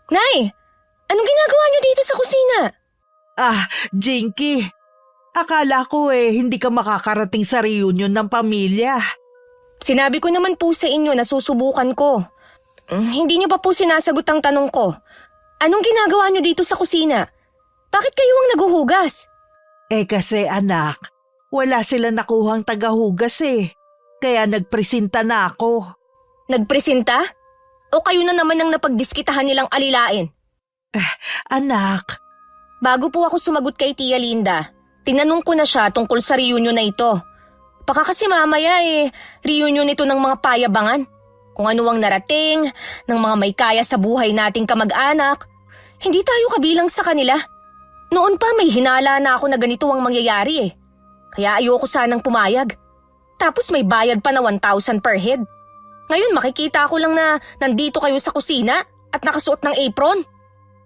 Nay, anong ginagawa niyo dito sa kusina? Jinky, akala ko hindi ka makakarating sa reunion ng pamilya. Sinabi ko naman po sa inyo na susubukan ko. Hindi niyo pa po sinasagot ang tanong ko. Anong ginagawa niyo dito sa kusina? Bakit kayo ang naguhugas? Kasi anak, wala sila nakuhang tagahugas Kaya nagpresenta na ako. Nagpresenta? O kayo na naman ang napagdiskitahan nilang alilain? Anak. Bago po ako sumagot kay Tia Linda, tinanong ko na siya tungkol sa reunion na ito. Baka kasi mamaya reunion ito ng mga payabangan. Kung ano ang narating, ng mga may kaya sa buhay nating kamag-anak. Hindi tayo kabilang sa kanila. Noon pa may hinala na ako na ganito ang mangyayari Kaya ayoko sanang pumayag. Tapos may bayad pa na 1,000 per head. Ngayon makikita ko lang na nandito kayo sa kusina at nakasuot ng apron.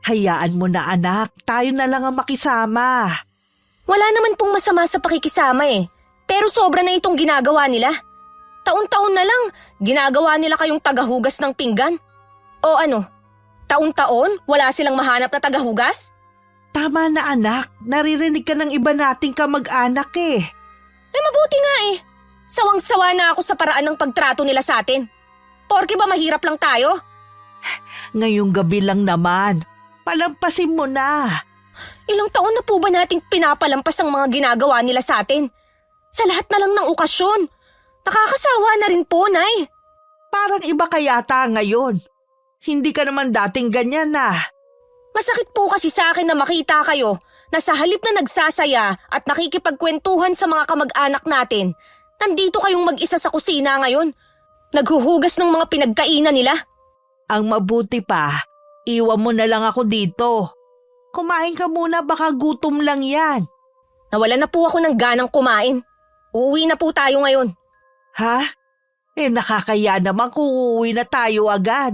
Hayaan mo na anak, tayo na lang ang makisama. Wala naman pong masama sa pakikisama Pero sobra na itong ginagawa nila. Taon-taon na lang, ginagawa nila kayong tagahugas ng pinggan. O ano, taon-taon wala silang mahanap na tagahugas? Tama na anak, naririnig ka ng iba nating kamag-anak Mabuti nga Sawang-sawa na ako sa paraan ng pagtrato nila sa atin. Porke ba mahirap lang tayo? Ngayong gabi lang naman, palampasin mo na. Ilang taon na po ba nating pinapalampas ang mga ginagawa nila sa atin? Sa lahat na lang ng okasyon. Nakakasawa na rin po, Nay. Parang iba ka yata ngayon. Hindi ka naman dating ganyan Masakit po kasi sa akin na makita kayo na sa halip na nagsasaya at nakikipagkwentuhan sa mga kamag-anak natin, nandito kayong mag-isa sa kusina ngayon. Naghuhugas ng mga pinagkainan nila. Ang mabuti pa, iwan mo na lang ako dito. Kumain ka muna, baka gutom lang yan. Nawala na po ako ng ganang kumain. Uuwi na po tayo ngayon. Ha? Nakakaya naman kung uuwi na tayo agad.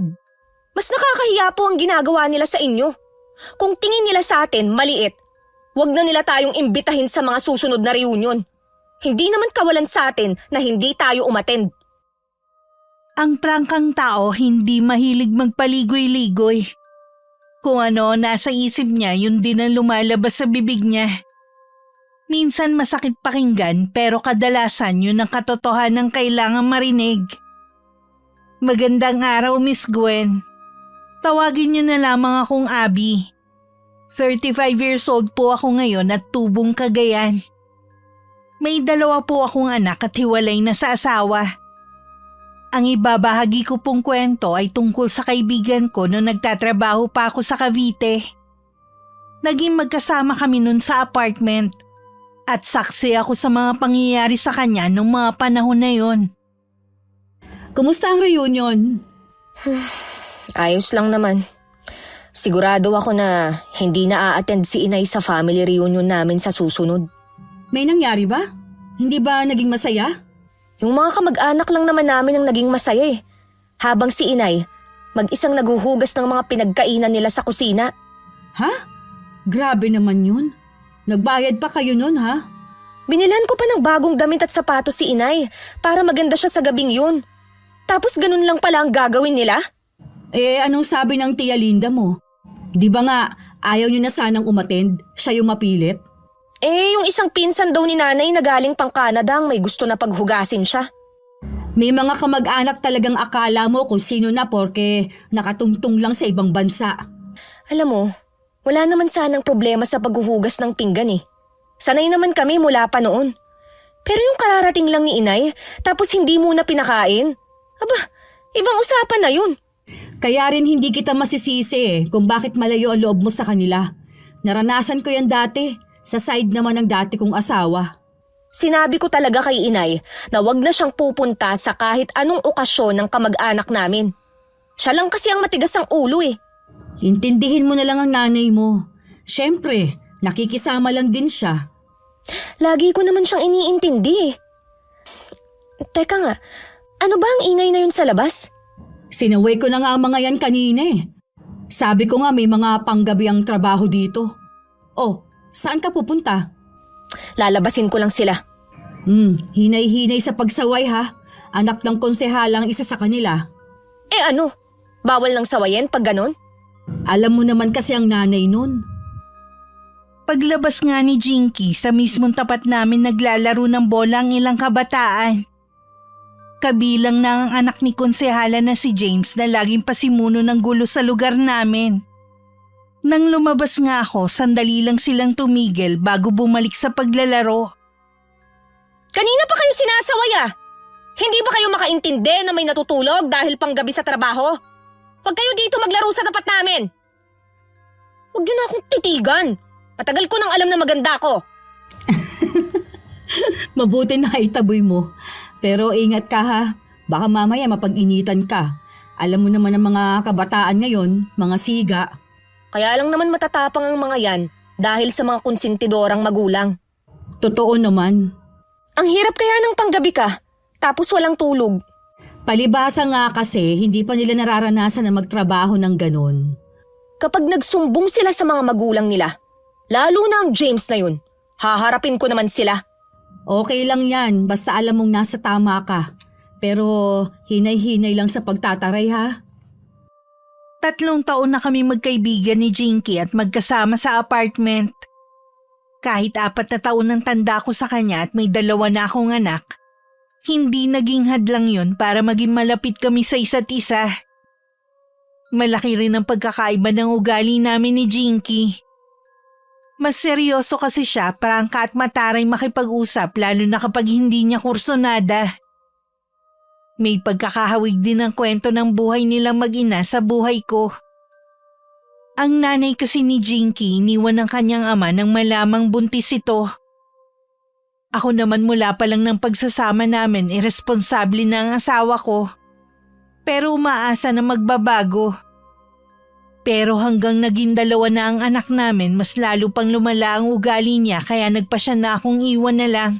Mas nakakahiya po ang ginagawa nila sa inyo. Kung tingin nila sa atin maliit, wag na nila tayong imbitahin sa mga susunod na reunion. Hindi naman kawalan sa atin na hindi tayo umattend. Ang prangkang tao hindi mahilig magpaligoy-ligoy. Kung ano nasa isip niya, yun din ang lumalabas sa bibig niya. Minsan masakit pakinggan pero kadalasan yun ang katotohanan kailangang marinig. Magandang araw, Miss Gwen. Tawagin niyo na lamang akong Abby. 35 years old po ako ngayon at tubong Cagayan. May 2 po akong anak at hiwalay na sa asawa. Ang ibabahagi ko pong kwento ay tungkol sa kaibigan ko noong nagtatrabaho pa ako sa Cavite. Naging magkasama kami noon sa apartment at saksi ako sa mga pangyayari sa kanya noong mga panahon na yon. Kumusta ang reunion? Ayos lang naman. Sigurado ako na hindi na a-attend si Inay sa family reunion namin sa susunod. May nangyari ba? Hindi ba naging masaya? Yung mga kamag-anak lang naman namin ang naging masaya Habang si Inay, mag-isang naguhugas ng mga pinagkainan nila sa kusina. Ha? Grabe naman yun. Nagbayad pa kayo nun ha? Binilan ko pa ng bagong damit at sapatos si Inay para maganda siya sa gabing yun. Tapos ganun lang pala ang gagawin nila? Anong sabi ng Tia Linda mo? Di ba nga, ayaw niyo na sanang umattend, siya yung mapilit? Yung isang pinsan daw ni nanay na galing pang Canada ang may gusto na paghugasin siya. May mga kamag-anak talagang akala mo kung sino na porke nakatungtong lang sa ibang bansa. Alam mo, wala naman sanang problema sa paghuhugas ng pinggan Sanay naman kami mula pa noon. Pero yung kararating lang ni Inay, tapos hindi muna pinakain. Aba, ibang usapan na yun. Kaya rin hindi kita masisisi kung bakit malayo ang loob mo sa kanila. Naranasan ko yan dati, sa side naman ng dati kong asawa. Sinabi ko talaga kay Inay na wag na siyang pupunta sa kahit anong okasyon ng kamag-anak namin. Siya lang kasi ang matigas ang ulo Intindihin mo na lang ang nanay mo. Siyempre, nakikisama lang din siya. Lagi ko naman siyang iniintindi Teka nga, ano ba ang ingay na yun sa labas? Sinaway ko na nga ang mga yan kanina Sabi ko nga may mga panggabi ang trabaho dito. Oh, saan ka pupunta? Lalabasin ko lang sila. Hinay-hinay sa pagsaway ha. Anak ng konsehalang isa sa kanila. Ano? Bawal lang sawayin pag ganon? Alam mo naman kasi ang nanay nun. Paglabas nga ni Jinky, sa mismong tapat namin naglalaro ng bola ang ilang kabataan. Kabilang na ang anak ni konsehala na si James na laging pasimuno ng gulo sa lugar namin. Nang lumabas nga ako, sandali lang silang tumigil bago bumalik sa paglalaro. Kanina pa kayo sinasaway ah. Hindi ba kayo makaintindi na may natutulog dahil panggabi sa trabaho? Huwag kayo dito maglaro sa tapat namin. Huwag niyo na akong titigan. Matagal ko nang alam na maganda ako. Mabuti na itaboy mo. Pero ingat ka ha. Baka mamaya mapag-initan ka. Alam mo naman ang mga kabataan ngayon, mga siga. Kaya lang naman matatapang ang mga yan dahil sa mga konsentidorang magulang. Totoo naman. Ang hirap kaya ng panggabi ka, tapos walang tulog. Palibasa nga kasi hindi pa nila nararanasan na magtrabaho ng ganon. Kapag nagsumbong sila sa mga magulang nila, lalo na ang James na yun, haharapin ko naman sila. Okay lang yan, basta alam mong nasa tama ka. Pero hinay-hinay lang sa pagtataray ha. 3 taon na kami magkaibigan ni Jinky at magkasama sa apartment. Kahit 4 na taon ng tanda ko sa kanya at may 2 na akong anak, hindi naging hadlang yun para maging malapit kami sa isa't isa. Malaki rin ang pagkakaiba ng ugali namin ni Jinky. Mas seryoso kasi siya, prangka at mataray makipag-usap lalo na kapag hindi niya kursonada. May pagkakahawig din ang kwento ng buhay nilang mag-ina sa buhay ko. Ang nanay kasi ni Jinky iniwan ng kanyang ama nang malamang buntis ito. Ako naman mula pa lang ng pagsasama namin iresponsable na ang asawa ko. Pero umaasa na magbabago. Pero hanggang naging 2 na ang anak namin, mas lalo pang lumala ang ugali niya kaya nagpasya na akong iwan na lang.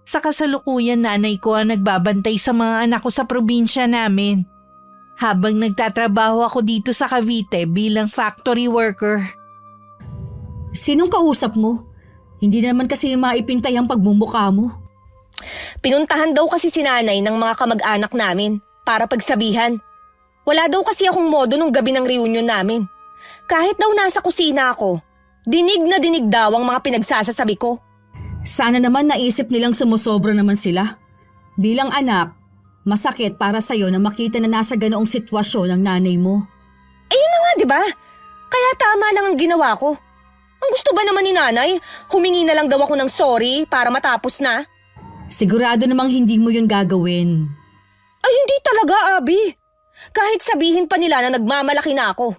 Sa kasalukuyan nanay ko ang nagbabantay sa mga anak ko sa probinsya namin. Habang nagtatrabaho ako dito sa Cavite bilang factory worker. Sinong kausap mo? Hindi naman kasi maipintay ang pagmumukha mo. Pinuntahan daw kasi si nanay ng mga kamag-anak namin para pagsabihan. Wala daw kasi akong modo nung gabi ng reunion namin. Kahit daw nasa kusina ako, dinig na dinig daw ang mga pinagsasasabi ko. Sana naman naisip nilang sumusobra naman sila. Bilang anak, masakit para sa'yo na makita na nasa ganoong sitwasyon ang nanay mo. Ayun na nga, di ba? Kaya tama lang ang ginawa ko. Ang gusto ba naman ni nanay, humingi na lang daw ako ng sorry para matapos na? Sigurado namang hindi mo yun gagawin. Ay hindi talaga, Abby. Kahit sabihin pa nila na nagmamalaki na ako.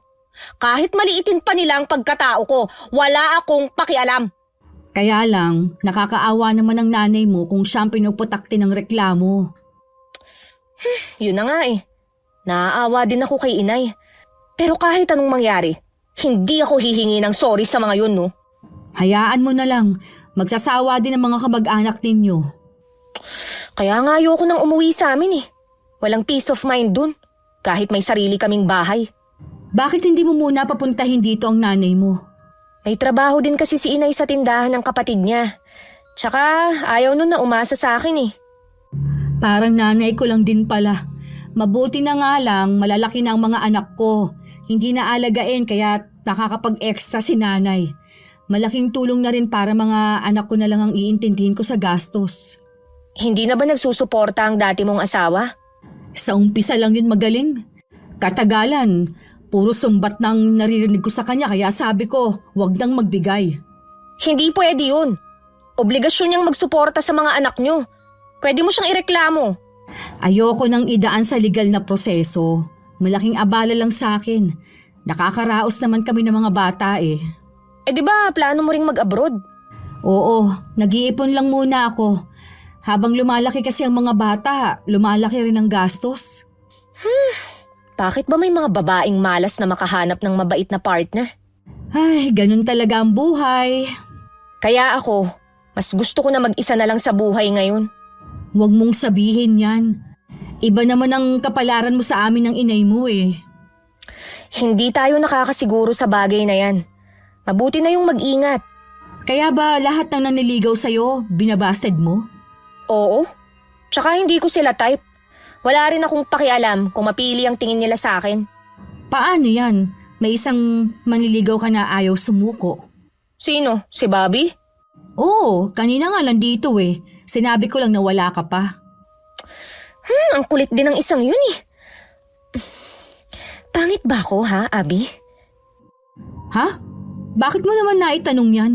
Kahit maliitin pa nila ang pagkatao ko, wala akong pakialam. Kaya lang, nakakaawa naman ang nanay mo kung siyang pinuputakti ng reklamo. Yun na nga eh. Naaawa din ako kay inay. Pero kahit anong mangyari, hindi ako hihingi ng sorry sa mga yun, no? Hayaan mo na lang. Magsasawa din ang mga kamag-anak ninyo. Kaya nga ayoko nang umuwi sa amin eh. Walang peace of mind dun. Kahit may sarili kaming bahay. Bakit hindi mo muna papuntahin dito ang nanay mo? May trabaho din kasi si inay sa tindahan ng kapatid niya. Tsaka ayaw nun na umasa sa akin eh. Parang nanay ko lang din pala. Mabuti na nga lang malalaki na ang mga anak ko. Hindi na alagain kaya nakakapag-extra si nanay. Malaking tulong na rin para mga anak ko na lang ang iintindihin ko sa gastos. Hindi na ba nagsusuporta ang dati mong asawa? Sa umpisa lang yun magaling. Katagalan, puro sumbat nang naririnig ko sa kanya kaya sabi ko, wag nang magbigay. Hindi pwede yun. Obligasyon niyang magsuporta sa mga anak niyo. Pwede mo siyang ireklamo. Ayoko nang idaan sa legal na proseso. Malaking abala lang sa akin. Nakakaraos naman kami ng mga bata eh. Eh di ba plano mo ring mag-abroad? Oo, nag-iipon lang muna ako. Habang lumalaki kasi ang mga bata, lumalaki rin ang gastos. Bakit ba may mga babaeng malas na makahanap ng mabait na partner? Ay, ganun talaga ang buhay. Kaya ako, mas gusto ko na mag-isa na lang sa buhay ngayon. Huwag mong sabihin yan. Iba naman ang kapalaran mo sa amin ng inay mo eh. Hindi tayo nakakasiguro sa bagay na yan. Mabuti na yung mag-ingat. Kaya ba lahat ng naniligaw sa'yo, binabasted mo? Oo. Tsaka hindi ko sila type. Wala rin akong pakialam kung mapili ang tingin nila sa akin. Paano yan? May isang manliligaw ka na ayaw sumuko. Sino? Si Bobby? Oo, kanina nga nandito eh. Sinabi ko lang na wala ka pa. Ang kulit din ng isang yun eh. Pangit ba ako ha, Abby? Ha? Bakit mo naman naitanong yan?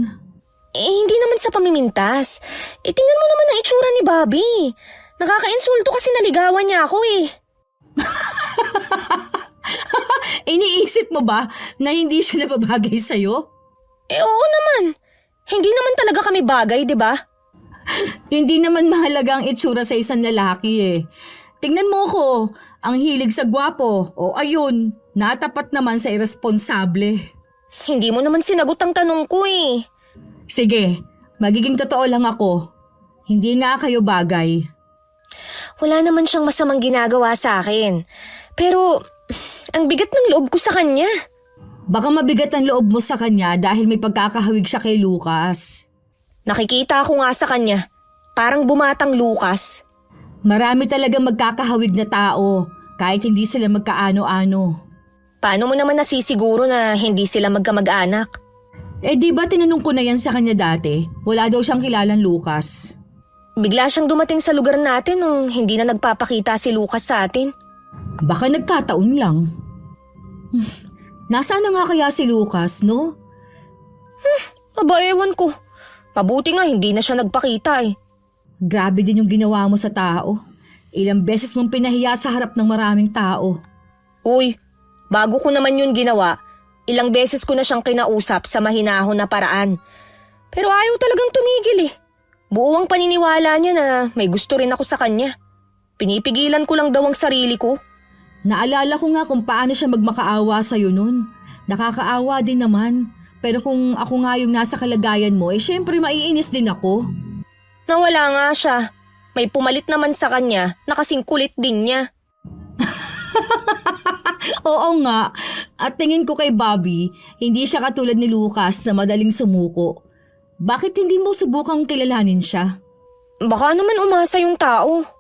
Hindi naman sa pamimintas. Tingnan mo naman ang itsura ni Bobby. Nakaka-insulto kasi naligawan niya ako eh. Iniisip mo ba na hindi siya nababagay sa'yo? Oo naman. Hindi naman talaga kami bagay, di ba? Hindi naman mahalaga ang itsura sa isang lalaki eh. Tingnan mo ko, ang hilig sa gwapo. O ayun, natapat naman sa irresponsable. Hindi mo naman sinagot ang tanong ko eh. Sige, magiging totoo lang ako. Hindi nga kayo bagay. Wala naman siyang masamang ginagawa sa akin. Pero, ang bigat ng loob ko sa kanya. Baka mabigat ang loob mo sa kanya dahil may pagkakahawig siya kay Lucas. Nakikita ko nga sa kanya. Parang bumatang Lucas. Marami talaga magkakahawig na tao kahit hindi sila magkaano-ano. Paano mo naman nasisiguro na hindi sila magkamag-anak? Eh di ba tinanong ko na yan sa kanya dati? Wala daw siyang kilalang Lucas. Bigla siyang dumating sa lugar natin nung hindi na nagpapakita si Lucas sa atin. Baka nagkataon lang. Nasaan na nga kaya si Lucas, no? Aba, ewan ko. Mabuti nga hindi na siya nagpakita eh. Grabe din yung ginawa mo sa tao. Ilang beses mong pinahiya sa harap ng maraming tao. Uy, bago ko naman yun ginawa, ilang beses ko na siyang kinausap sa mahinahon na paraan. Pero ayaw talagang tumigil eh. Buo ang paniniwala niya na may gusto rin ako sa kanya. Pinipigilan ko lang daw ang sarili ko. Naalala ko nga kung paano siya magmakaawa sa'yo nun. Nakakaawa din naman. Pero kung ako nga yung nasa kalagayan mo, syempre maiinis din ako. Nawala nga siya. May pumalit naman sa kanya na kasing kulit din niya. Oo nga. At tingin ko kay Bobby, hindi siya katulad ni Lucas na madaling sumuko. Bakit hindi mo subukang kilalanin siya? Baka naman umasa yung tao.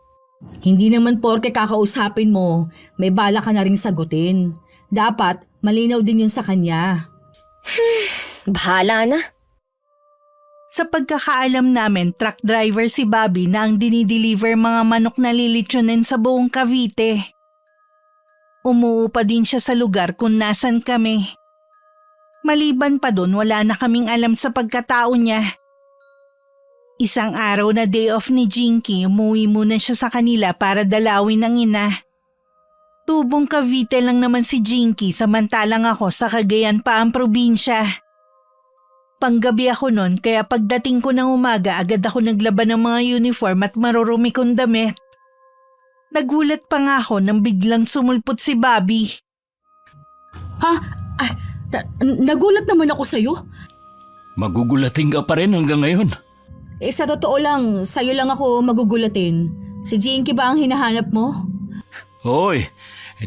Hindi naman porke kakausapin mo, may bala ka na ring sagutin. Dapat malinaw din yun sa kanya. Bahala na. Sa pagkakaalam namin, truck driver si Bobby na ang dinideliver mga manok na lilitsunin sa buong Cavite. Umuupa din siya sa lugar kung nasan kami. Maliban pa dun, wala na kaming alam sa pagkatao niya. Isang araw na day off ni Jinky, umuwi muna siya sa kanila para dalawin ang ina. Tubong Cavite lang naman si Jinky samantalang ako sa Cagayan pa ang probinsya. Panggabi ako nun kaya pagdating ko ng umaga agad ako naglaban ng mga uniform at marurumi kong damit. Nagulat pa nga ako nang biglang sumulpot si Bobby. Ha? Ay, nagulat naman ako sa'yo. Magugulating ka pa rin hanggang ngayon. Sa totoo lang, sa'yo lang ako magugulatin. Si Jinky ba ang hinahanap mo? Hoy,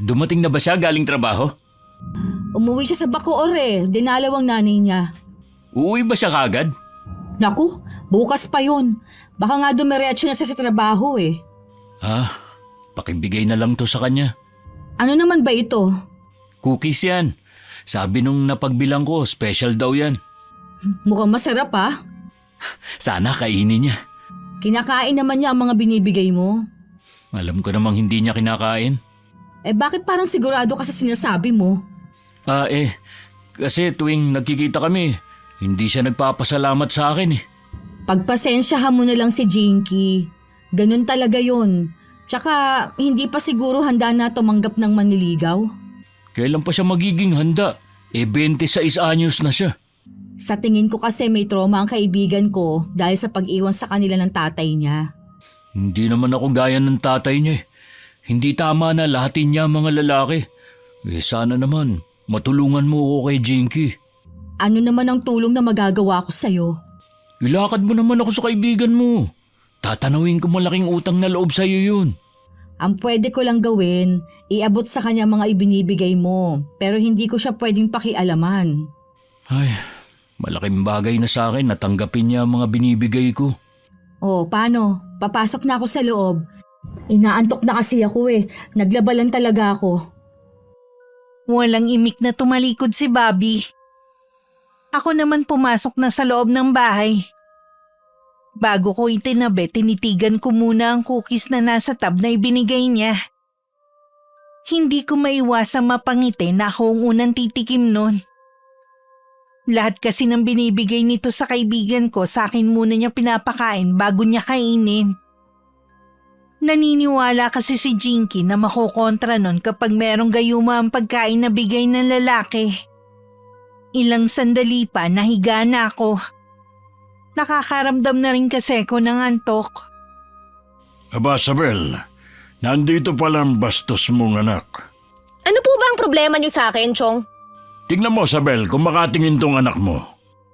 dumating na ba siya galing trabaho? Umuwi siya sa Bacoor dinalaw ang nanay niya. Uuwi ba siya kagad? Naku, bukas pa yun. Baka nga dumiretso na siya sa trabaho Pakibigay na lang to sa kanya. Ano naman ba ito? Cookies yan. Sabi nung napagbilang ko, special daw yan. Mukhang masarap Sana kainin niya. Kinakain naman niya ang mga binibigay mo. Alam ko namang hindi niya kinakain. Bakit parang sigurado ka sa sinasabi mo? Kasi tuwing nagkikita kami, hindi siya nagpapasalamat sa akin . Pagpasensyahan mo na lang si Jinky. Ganun talaga yon. Tsaka hindi pa siguro handa na tumanggap ng manliligaw. Kailan pa siya magiging handa? 26 anyos na siya. Sa tingin ko kasi may trauma ang kaibigan ko dahil sa pag-iwan sa kanila ng tatay niya. Hindi naman ako gaya ng tatay niya . Hindi tama na lahatin niya ang mga lalaki. Sana naman, matulungan mo ako kay Jinky. Ano naman ang tulong na magagawa ko sa'yo? Ilakad mo naman ako sa kaibigan mo. Tatanawin ko malaking utang na loob sa'yo yun. Ang pwede ko lang gawin, iabot sa kanya mga ibinibigay mo, pero hindi ko siya pwedeng pakialaman. Ay, malaking bagay na sa akin na tanggapin niya ang mga binibigay ko. Paano? Papasok na ako sa loob. Inaantok na kasi ako Naglabalan talaga ako. Walang imik na tumalikod si Bobby. Ako naman pumasok na sa loob ng bahay. Bago ko itinabi, tinitigan ko muna ang cookies na nasa tab na ibinigay niya. Hindi ko maiwasang mapangiti na ako ang unang titikim nun. Lahat kasi ng binibigay nito sa kaibigan ko sa akin muna niya pinapakain bago niya kainin. Naniniwala kasi si Jinky na makokontra nun kapag merong gayuma ang pagkain na bigay ng lalaki. Ilang sandali pa nahiga na ako. Nakakaramdam na rin kasi ko ng antok. Aba, Sabel, nandito pala ang bastos mong anak. Ano po ba ang problema niyo sa akin, Chong? Tignan mo, Sabel, kung makatingin tong anak mo.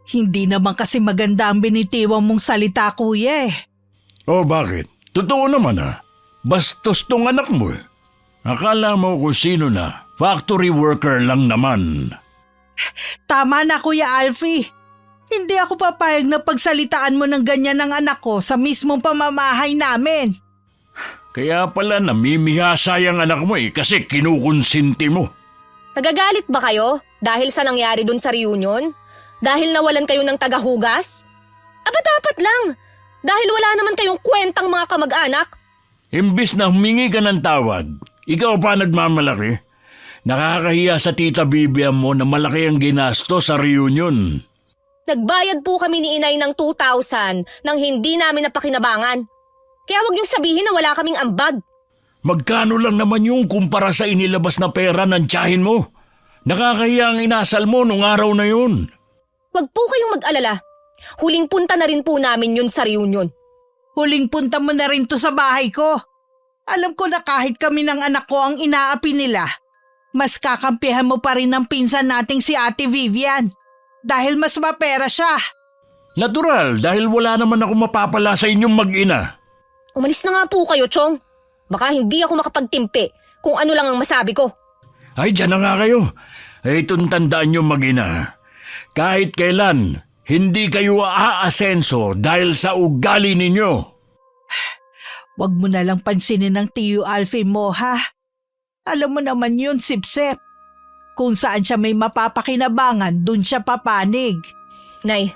Hindi naman kasi maganda ang binitiwang mong salita, kuya eh. Oh, bakit? Totoo naman bastos tong anak mo eh. Akala mo kung sino na, factory worker lang naman. Tama na, Kuya Alfie. Hindi ako papayag na pagsalitaan mo ng ganyan ng anak ko sa mismong pamamahay namin. Kaya pala namimihasa yung anak mo kasi kinukonsinti mo. Nagagalit ba kayo dahil sa nangyari dun sa reunion? Dahil nawalan kayo ng tagahugas? Aba dapat lang, dahil wala naman kayong kwentang mga kamag-anak. Imbis na humingi ka ng tawad, ikaw pa nagmamalaki. Nakakahiya sa tita Bibian mo na malaki ang ginasto sa reunion. Nagbayad po kami ni inay ng 2,000 nang hindi namin napakinabangan. Kaya huwag niyong sabihin na wala kaming ambag. Magkano lang naman yung kumpara sa inilabas na pera ng tiyahin mo? Nakakahiya ang inasal mo nung araw na yun. Huwag po kayong mag-alala. Huling punta na rin po namin yun sa reunion. Huling punta mo na rin to sa bahay ko. Alam ko na kahit kami ng anak ko ang inaapi nila, mas kakampihan mo pa rin ng pinsan nating si Ate Vivian. Dahil mas mapera siya. Natural, dahil wala naman ako mapapala sa inyong mag-ina. Umalis na nga po kayo, Chong. Baka hindi ako makapagtimpi kung ano lang ang masabi ko. Ay, dyan na nga kayo. Ay, itong tandaan nyo mag-ina. Kahit kailan, hindi kayo aasenso dahil sa ugali ninyo. Huwag mo na lang pansinin ng Tiyo Alfie mo, ha? Alam mo naman yun, Sipsep. Kung saan siya may mapapakinabangan, dun siya papanig. Nay,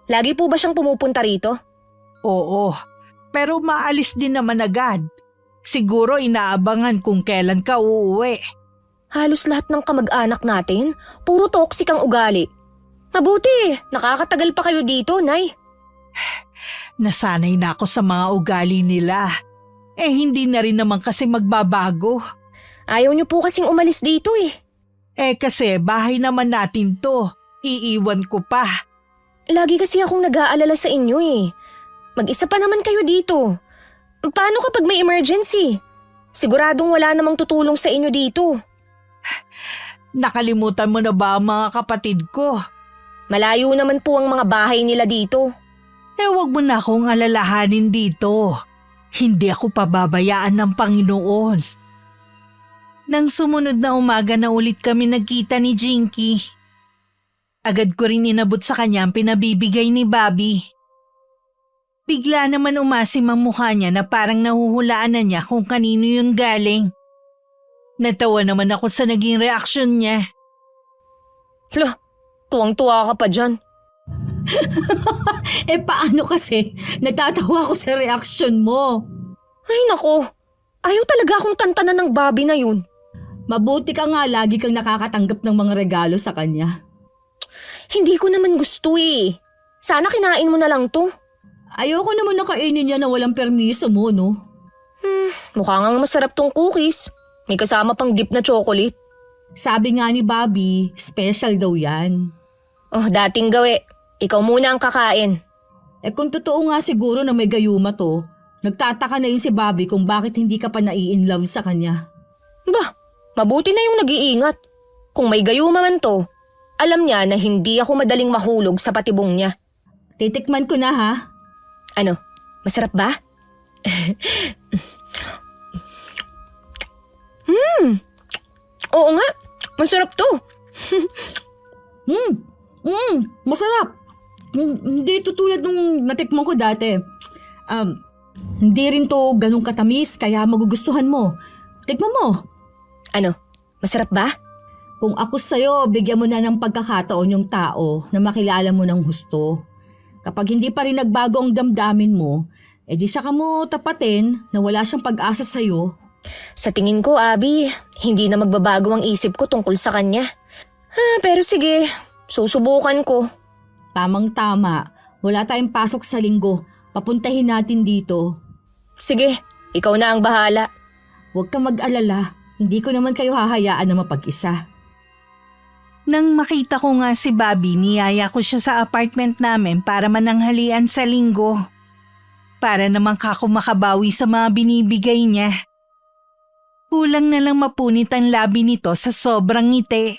lagi po ba siyang pumupunta rito? Oo, pero maalis din naman agad. Siguro inaabangan kung kailan ka uuwi. Halos lahat ng kamag-anak natin, puro toxic ang ugali. Mabuti, nakakatagal pa kayo dito, Nay. Nasanay na ako sa mga ugali nila. Hindi na rin naman kasi magbabago. Ayaw niyo po kasing umalis dito eh. Kasi bahay naman natin to. Iiwan ko pa. Lagi kasi akong nag-aalala sa inyo eh. Mag-isa pa naman kayo dito. Paano kapag may emergency? Siguradong wala namang tutulong sa inyo dito. Nakalimutan mo na ba ang mga kapatid ko? Malayo naman po ang mga bahay nila dito. Wag mo na akong alalahanin dito. Hindi ako pababayaan ng Panginoon. Nang sumunod na umaga na ulit kami nagkita ni Jinky, agad ko rin inabot sa kanya ang pinabibigay ni Bobby. Bigla naman umasim ang mukha niya na parang nahuhulaan na niya kung kanino yung galing. Natawa naman ako sa naging reaksyon niya. Hala, tuwang-tuwa ka pa dyan. Paano kasi? Natatawa ako sa reaksyon mo. Ay nako, ayaw talaga akong tantanan ng Bobby na yun. Mabuti ka nga lagi kang nakakatanggap ng mga regalo sa kanya. Hindi ko naman gusto eh. Sana kinain mo na lang to. Ayoko naman na kainin niya na walang permiso mo, no? Mukha ngang masarap tong cookies. May kasama pang dip na chocolate. Sabi nga ni Bobby, special daw yan. Oh, dating gawi. Ikaw muna ang kakain. Kung totoo nga siguro na may gayuma to, nagtataka na yun si Bobby kung bakit hindi ka pa nai-inlove sa kanya. Bah, mabuti na yung nag-iingat. Kung may gayuma man to, alam niya na hindi ako madaling mahulog sa patibong niya. Titikman ko na ha. Ano, masarap ba? Oo nga, masarap to. Masarap. Hindi ito tulad nung natikman ko dati. Hindi rin to ganun katamis kaya magugustuhan mo. Tikman mo. Ano, masarap ba? Kung ako sa'yo, bigyan mo na ng pagkakataon yung tao na makilala mo ng husto. Kapag hindi pa rin nagbago ang damdamin mo, edi saka mo tapatin na wala siyang pag-asa sa'yo. Sa tingin ko, Abby, hindi na magbabago ang isip ko tungkol sa kanya. Pero sige, susubukan ko. Tamang-tama, wala tayong pasok sa linggo. Papuntahin natin dito. Sige, ikaw na ang bahala. Huwag kang mag-alala, hindi ko naman kayo hahayaan na mapag-isa. Nang makita ko nga si Bobby, niyaya ko siya sa apartment namin para mananghalian sa linggo. Para naman kako makabawi sa mga binibigay niya. Kulang na lang mapunit ang labi nito sa sobrang ngiti.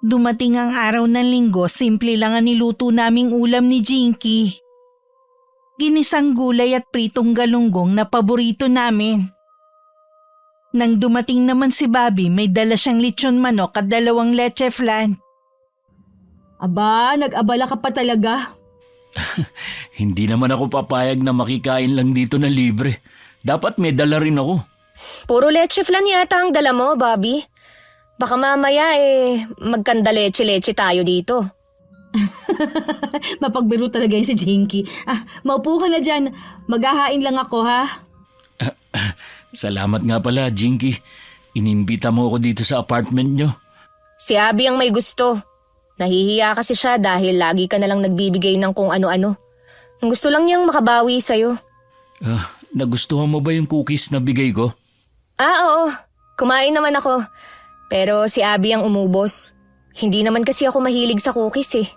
Dumating ang araw ng linggo, simple lang ang niluto naming ulam ni Jinky. Ginisang gulay at pritong galunggong na paborito namin. Nang dumating naman si Bobby, may dala siyang lechon manok at 2 leche flan. Aba, nag-abala ka pa talaga. Hindi naman ako papayag na makikain lang dito na libre. Dapat may dala rin ako. Puro leche flan yata ang dala mo, Bobby. Baka mamaya magkanda leche-leche tayo dito. Mapagbiro talaga yung si Jinky. Maupo ka na dyan. Maghahain lang ako, ha? Salamat nga pala, Jinky. Inimbita mo ako dito sa apartment nyo. Si Abby ang may gusto. Nahihiya kasi siya dahil lagi ka nalang nagbibigay ng kung ano-ano. Ang gusto lang niyang makabawi sa'yo. Nagustuhan mo ba yung cookies na bigay ko? Oo. Kumain naman ako. Pero si Abby ang umubos. Hindi naman kasi ako mahilig sa cookies eh.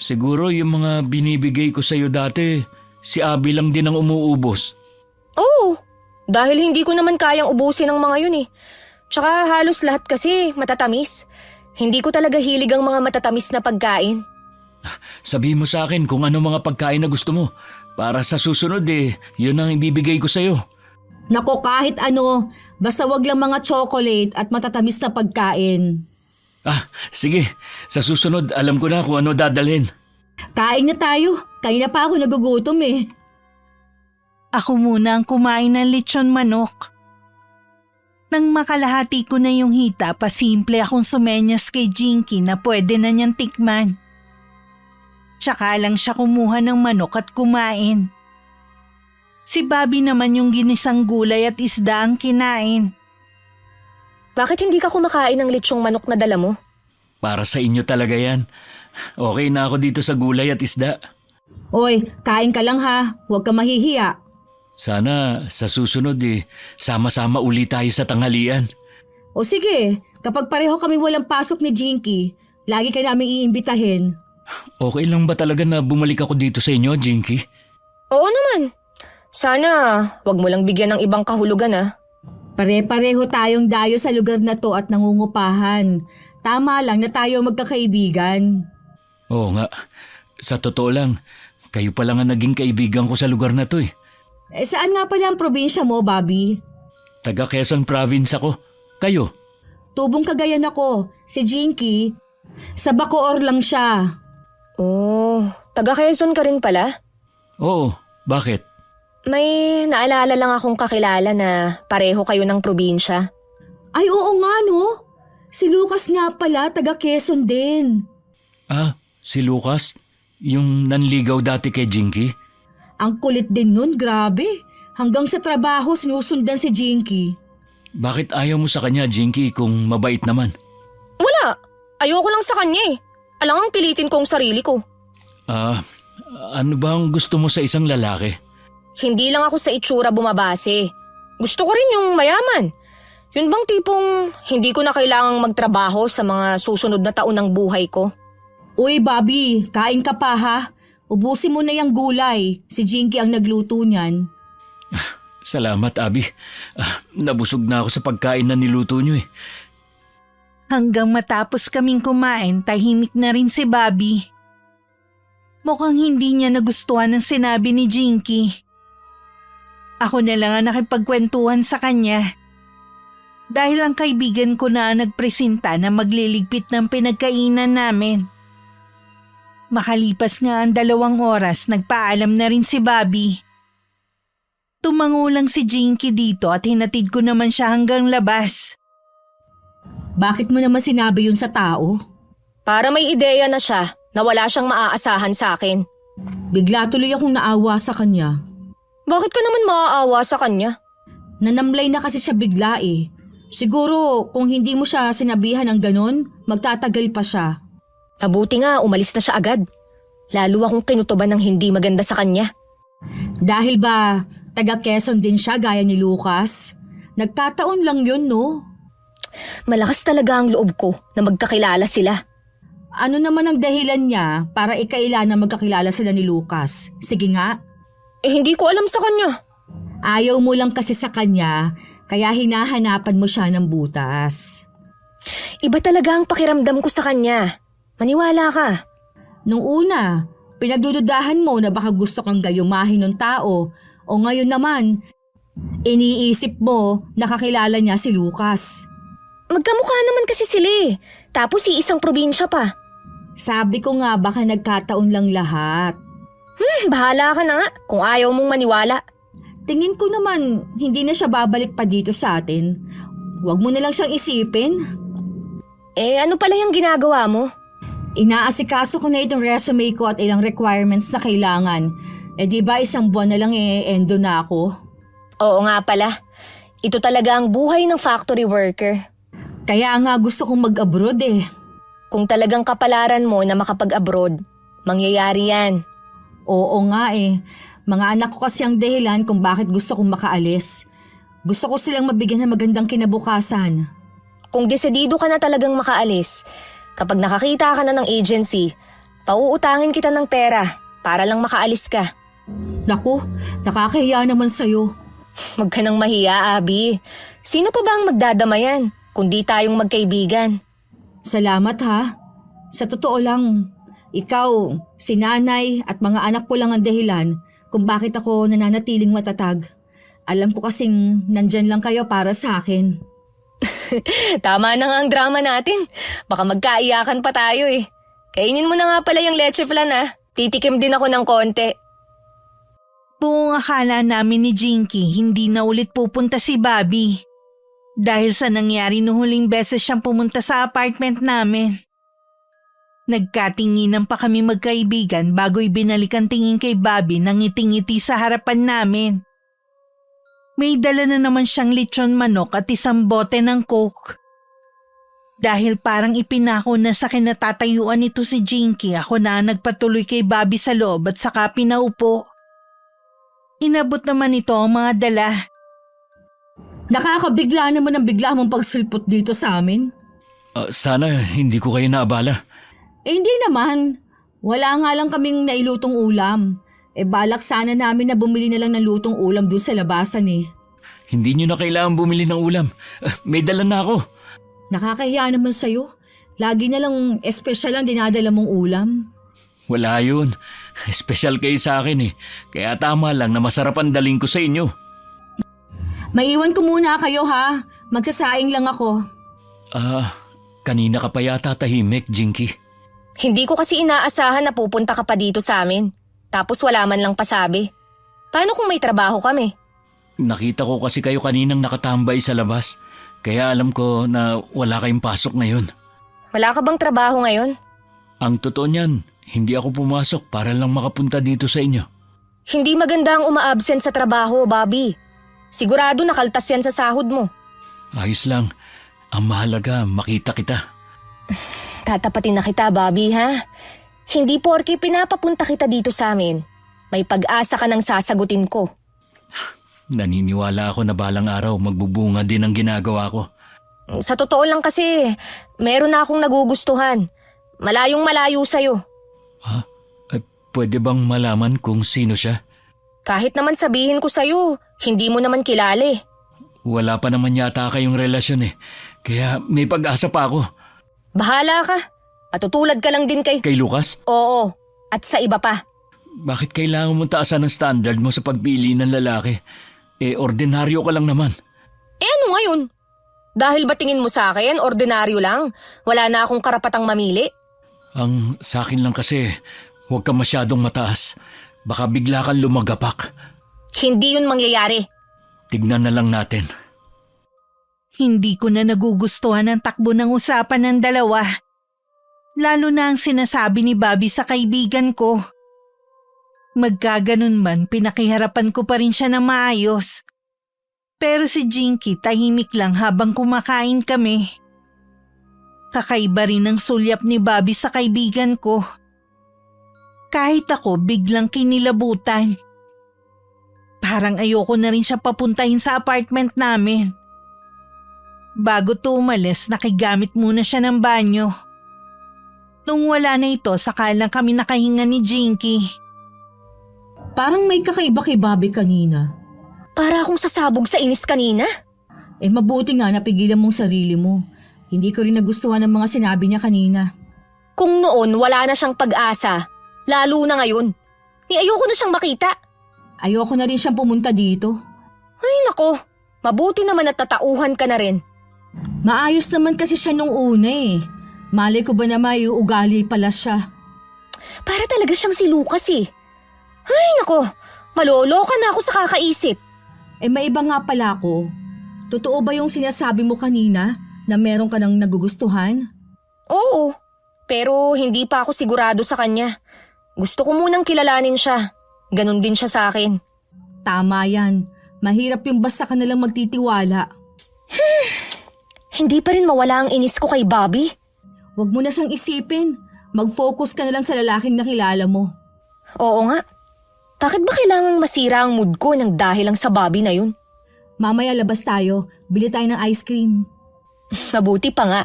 Siguro yung mga binibigay ko sa'yo dati, si Abby lang din ang umuubos. Oo. Dahil hindi ko naman kayang ubusin ang mga yun eh. Tsaka halos lahat kasi matatamis. Hindi ko talaga hilig ang mga matatamis na pagkain. Sabihin mo sa akin kung ano mga pagkain na gusto mo. Para sa susunod yun ang ibibigay ko sa'yo. Nako, kahit ano, basta wag lang mga chocolate at matatamis na pagkain. Sige. Sa susunod, alam ko na kung ano dadalhin. Kain na tayo. Kain na pa ako nagugutom eh. Ako muna ang kumain ng lechon manok. Nang makalahati ko na yung hita, pasimple akong sumenyas kay Jinky na pwede na niyang tikman. Tsaka lang siya kumuha ng manok at kumain. Si Bobby naman yung ginisang gulay at isda ang kinain. Bakit hindi ka kumakain ng lechong manok na dala mo? Para sa inyo talaga yan. Okay na ako dito sa gulay at isda. Oy, kain ka lang ha. Huwag ka mahihiya. Sana sa susunod sama-sama uli tayo sa tanghalian. O sige, kapag pareho kami walang pasok ni Jinky, lagi ka namin iimbitahin. Okay lang ba talaga na bumalik ako dito sa inyo, Jinky? Oo naman. Sana wag mo lang bigyan ng ibang kahulugan ah. Pare-pareho tayong dayo sa lugar na to at nangungupahan. Tama lang na tayo magkakaibigan. Oo nga. Sa totoo lang, kayo pa lang ang naging kaibigan ko sa lugar na to . Saan nga pala ang probinsya mo, Bobby? Taga Quezon Province ako. Kayo? Tubong Cagayan ako. Si Jinky, sa Bacoor lang siya. Oh, taga Quezon ka rin pala? Oo, bakit? May naalala lang akong kakilala na pareho kayo ng probinsya. Ay oo nga no. Si Lucas nga pala, taga Quezon din. Si Lucas? Yung nanligaw dati kay Jinky? Ang kulit din nun, grabe. Hanggang sa trabaho sinusundan si Jinky. Bakit ayaw mo sa kanya, Jinky, kung mabait naman? Wala. Ayoko lang sa kanya eh. Alangang pilitin ko ang sarili ko. Ano ba ang gusto mo sa isang lalaki? Hindi lang ako sa itsura bumabase. Gusto ko rin yung mayaman. Yun bang tipong hindi ko na kailangang magtrabaho sa mga susunod na taon ng buhay ko? Uy, Bobby, kain ka pa ha? Ubusin mo na yung gulay. Si Jinky ang nagluto niyan. Salamat, Abby. Nabusog na ako sa pagkain na niluto niyo . Hanggang matapos kaming kumain, tahimik na rin si Bobby. Mukhang hindi niya nagustuhan ang sinabi ni Jinky. Ako na lang ang nakipagkwentuhan sa kanya. Dahil ang kaibigan ko na nagpresenta na magliligpit ng pinagkainan namin. Makalipas nga ang 2 oras, nagpaalam na rin si Bobby. Tumango lang si Jinky dito at hinatid ko naman siya hanggang labas. Bakit mo naman sinabi yun sa tao? Para may ideya na siya na wala siyang maaasahan sa akin. Bigla tuloy akong naawa sa kanya. Bakit ka naman maaawa sa kanya? Nanamlay na kasi siya bigla eh. Siguro kung hindi mo siya sinabihan ng ganon, magtatagal pa siya. Mabuti nga umalis na siya agad. Lalo akong kinutuban ng hindi maganda sa kanya. Dahil ba taga Quezon din siya gaya ni Lucas? Nagkataon lang yun, no? Malakas talaga ang loob ko na magkakilala sila. Ano naman ang dahilan niya para ikaila na magkakilala sila ni Lucas? Sige nga. Hindi ko alam sa kanya. Ayaw mo lang kasi sa kanya, kaya hinahanapan mo siya ng butas. Iba talaga ang pakiramdam ko sa kanya. Maniwala ka. Nung una, pinagdududahan mo na baka gusto kang gayumahin ng tao o ngayon naman, iniisip mo nakakilala niya si Lucas. Magkamukha naman kasi sila eh. Tapos isang probinsya pa. Sabi ko nga baka nagkataon lang lahat. Bahala ka na nga kung ayaw mong maniwala. Tingin ko naman hindi na siya babalik pa dito sa atin. Huwag mo na lang siyang isipin. Ano pala yung ginagawa mo? Inaasikaso ko na itong resume ko at ilang requirements na kailangan. Di ba 1 buwan na lang endo na ako? Oo nga pala. Ito talaga ang buhay ng factory worker. Kaya nga gusto kong mag-abroad eh. Kung talagang kapalaran mo na makapag-abroad, mangyayari yan. Oo nga eh. Mga anak ko kasi ang dahilan kung bakit gusto kong makaalis. Gusto ko silang mabigyan ng magandang kinabukasan. Kung desidido ka na talagang makaalis, kapag nakakita ka na ng agency, pauutangin kita ng pera para lang makaalis ka. Naku, nakakahiya naman sa'yo. Huwag ka nang mahiya, Abby. Sino pa ba ang magdadamayan, kundi tayong magkaibigan? Salamat ha. Sa totoo lang, ikaw, si nanay at mga anak ko lang ang dahilan kung bakit ako nananatiling matatag. Alam ko kasing nandyan lang kayo para sa akin. Tama na nga ang drama natin. Baka magkaiyakan pa tayo eh. Kainin mo na nga pala yung leche flan ah. Titikim din ako ng konti. Buong akala namin ni Jinky hindi na ulit pupunta si Bobby. Dahil sa nangyari nung huling beses siyang pumunta sa apartment namin. Nagkatinginan pa kami magkaibigan bago ibinalik ang tingin kay Bobby nang ngiti-ngiti sa harapan namin. May dala na naman siyang lechon manok at 1 bote ng Coke. Dahil parang ipinako na sa kinatatayuan nito si Jinky, ako na nagpatuloy kay Bobby sa loob at saka pinaupo. Inabot naman ito ang mga dala. Nakakabigla naman ang bigla mong pagsulpot dito sa amin. Sana hindi ko kayo naabala. Hindi naman. Wala nga lang kaming nailutong ulam. Balak sana namin na bumili na lang ng lutong ulam doon sa labasan eh. Hindi nyo na kailangan bumili ng ulam. May dala na ako. Nakakahiya naman sa'yo. Lagi na lang espesyal ang dinadala mong ulam. Wala yun. Espesyal kayo sa akin eh. Kaya tama lang na masarap ang daling ko sa inyo. Maiwan ko muna kayo ha. Magsasaing lang ako. Kanina ka pa yata tahimik, Jinky. Hindi ko kasi inaasahan na pupunta ka pa dito sa amin. Tapos wala man lang pasabi. Paano kung may trabaho kami? Nakita ko kasi kayo kaninang nakatambay sa labas. Kaya alam ko na wala kayong pasok ngayon. Wala ka bang trabaho ngayon? Ang totoo niyan, hindi ako pumasok para lang makapunta dito sa inyo. Hindi maganda ang uma-absent sa trabaho, Bobby. Sigurado nakaltas yan sa sahod mo. Ayos lang. Ang mahalaga, makita kita. Tatapatin na kita, Bobby, ha? Hindi porke pinapapunta kita dito sa amin. May pag-asa ka nang sasagutin ko. Naniniwala ako na balang araw magbubunga din ang ginagawa ko. Sa totoo lang kasi, meron na akong nagugustuhan. Malayong malayo sa'yo. Ha? Pwede bang malaman kung sino siya? Kahit naman sabihin ko sa'yo, hindi mo naman kilala eh. Wala pa naman yata kayong relasyon eh. Kaya may pag-asa pa ako. Bahala ka. Patutulad ka lang din kay... Kay Lucas? Oo, at sa iba pa. Bakit kailangan mo taasan ang standard mo sa pagpili ng lalaki? Ordinaryo ka lang naman. Ano ngayon? Dahil ba tingin mo sa akin, ordinaryo lang? Wala na akong karapatang mamili? Ang sa akin lang kasi, huwag ka masyadong mataas. Baka bigla kang lumagapak. Hindi yun mangyayari. Tignan na lang natin. Hindi ko na nagugustuhan ang takbo ng usapan ng dalawa. Lalo na ang sinasabi ni Bobby sa kaibigan ko. Magkaganon man, pinakiharapan ko pa rin siya ng maayos. Pero si Jinky tahimik lang habang kumakain kami. Kakaiba rin ang sulyap ni Bobby sa kaibigan ko. Kahit ako biglang kinilabutan. Parang ayoko na rin siya papuntahin sa apartment namin. Bago to umalis, nakigamit muna siya ng banyo. Nung wala na ito, saka lang kami nakahinga ni Jinky. Parang may kakaiba kay Bobby kanina. Para akong sasabog sa inis kanina. Mabuti nga napigilan mong sarili mo. Hindi ko rin nagustuhan ng mga sinabi niya kanina. Kung noon wala na siyang pag-asa, lalo na ngayon. Ayoko na siyang makita. Ayoko na rin siyang pumunta dito. Ay nako, mabuti naman at tatauhan ka na rin. Maayos naman kasi siya nung una eh. Malay ko ba na may ugali pala siya. Para talaga siyang si Lucas eh. Ay nako, maloloka na ako sa kakaisip. May iba nga pala ako. Totoo ba yung sinasabi mo kanina na meron ka nang nagugustuhan? Oo, pero hindi pa ako sigurado sa kanya. Gusto ko munang kilalanin siya. Ganon din siya sa akin. Tama yan. Mahirap yung basta ka nalang magtitiwala. Hindi pa rin mawala ang inis ko kay Bobby. Huwag mo na siyang isipin. Mag-focus ka na lang sa lalaking nakilala mo. Oo nga. Bakit ba kailangang masira ang mood ko nang dahil lang sa Bobby na yun? Mamaya labas tayo. Bili tayo ng ice cream. Mabuti pa nga.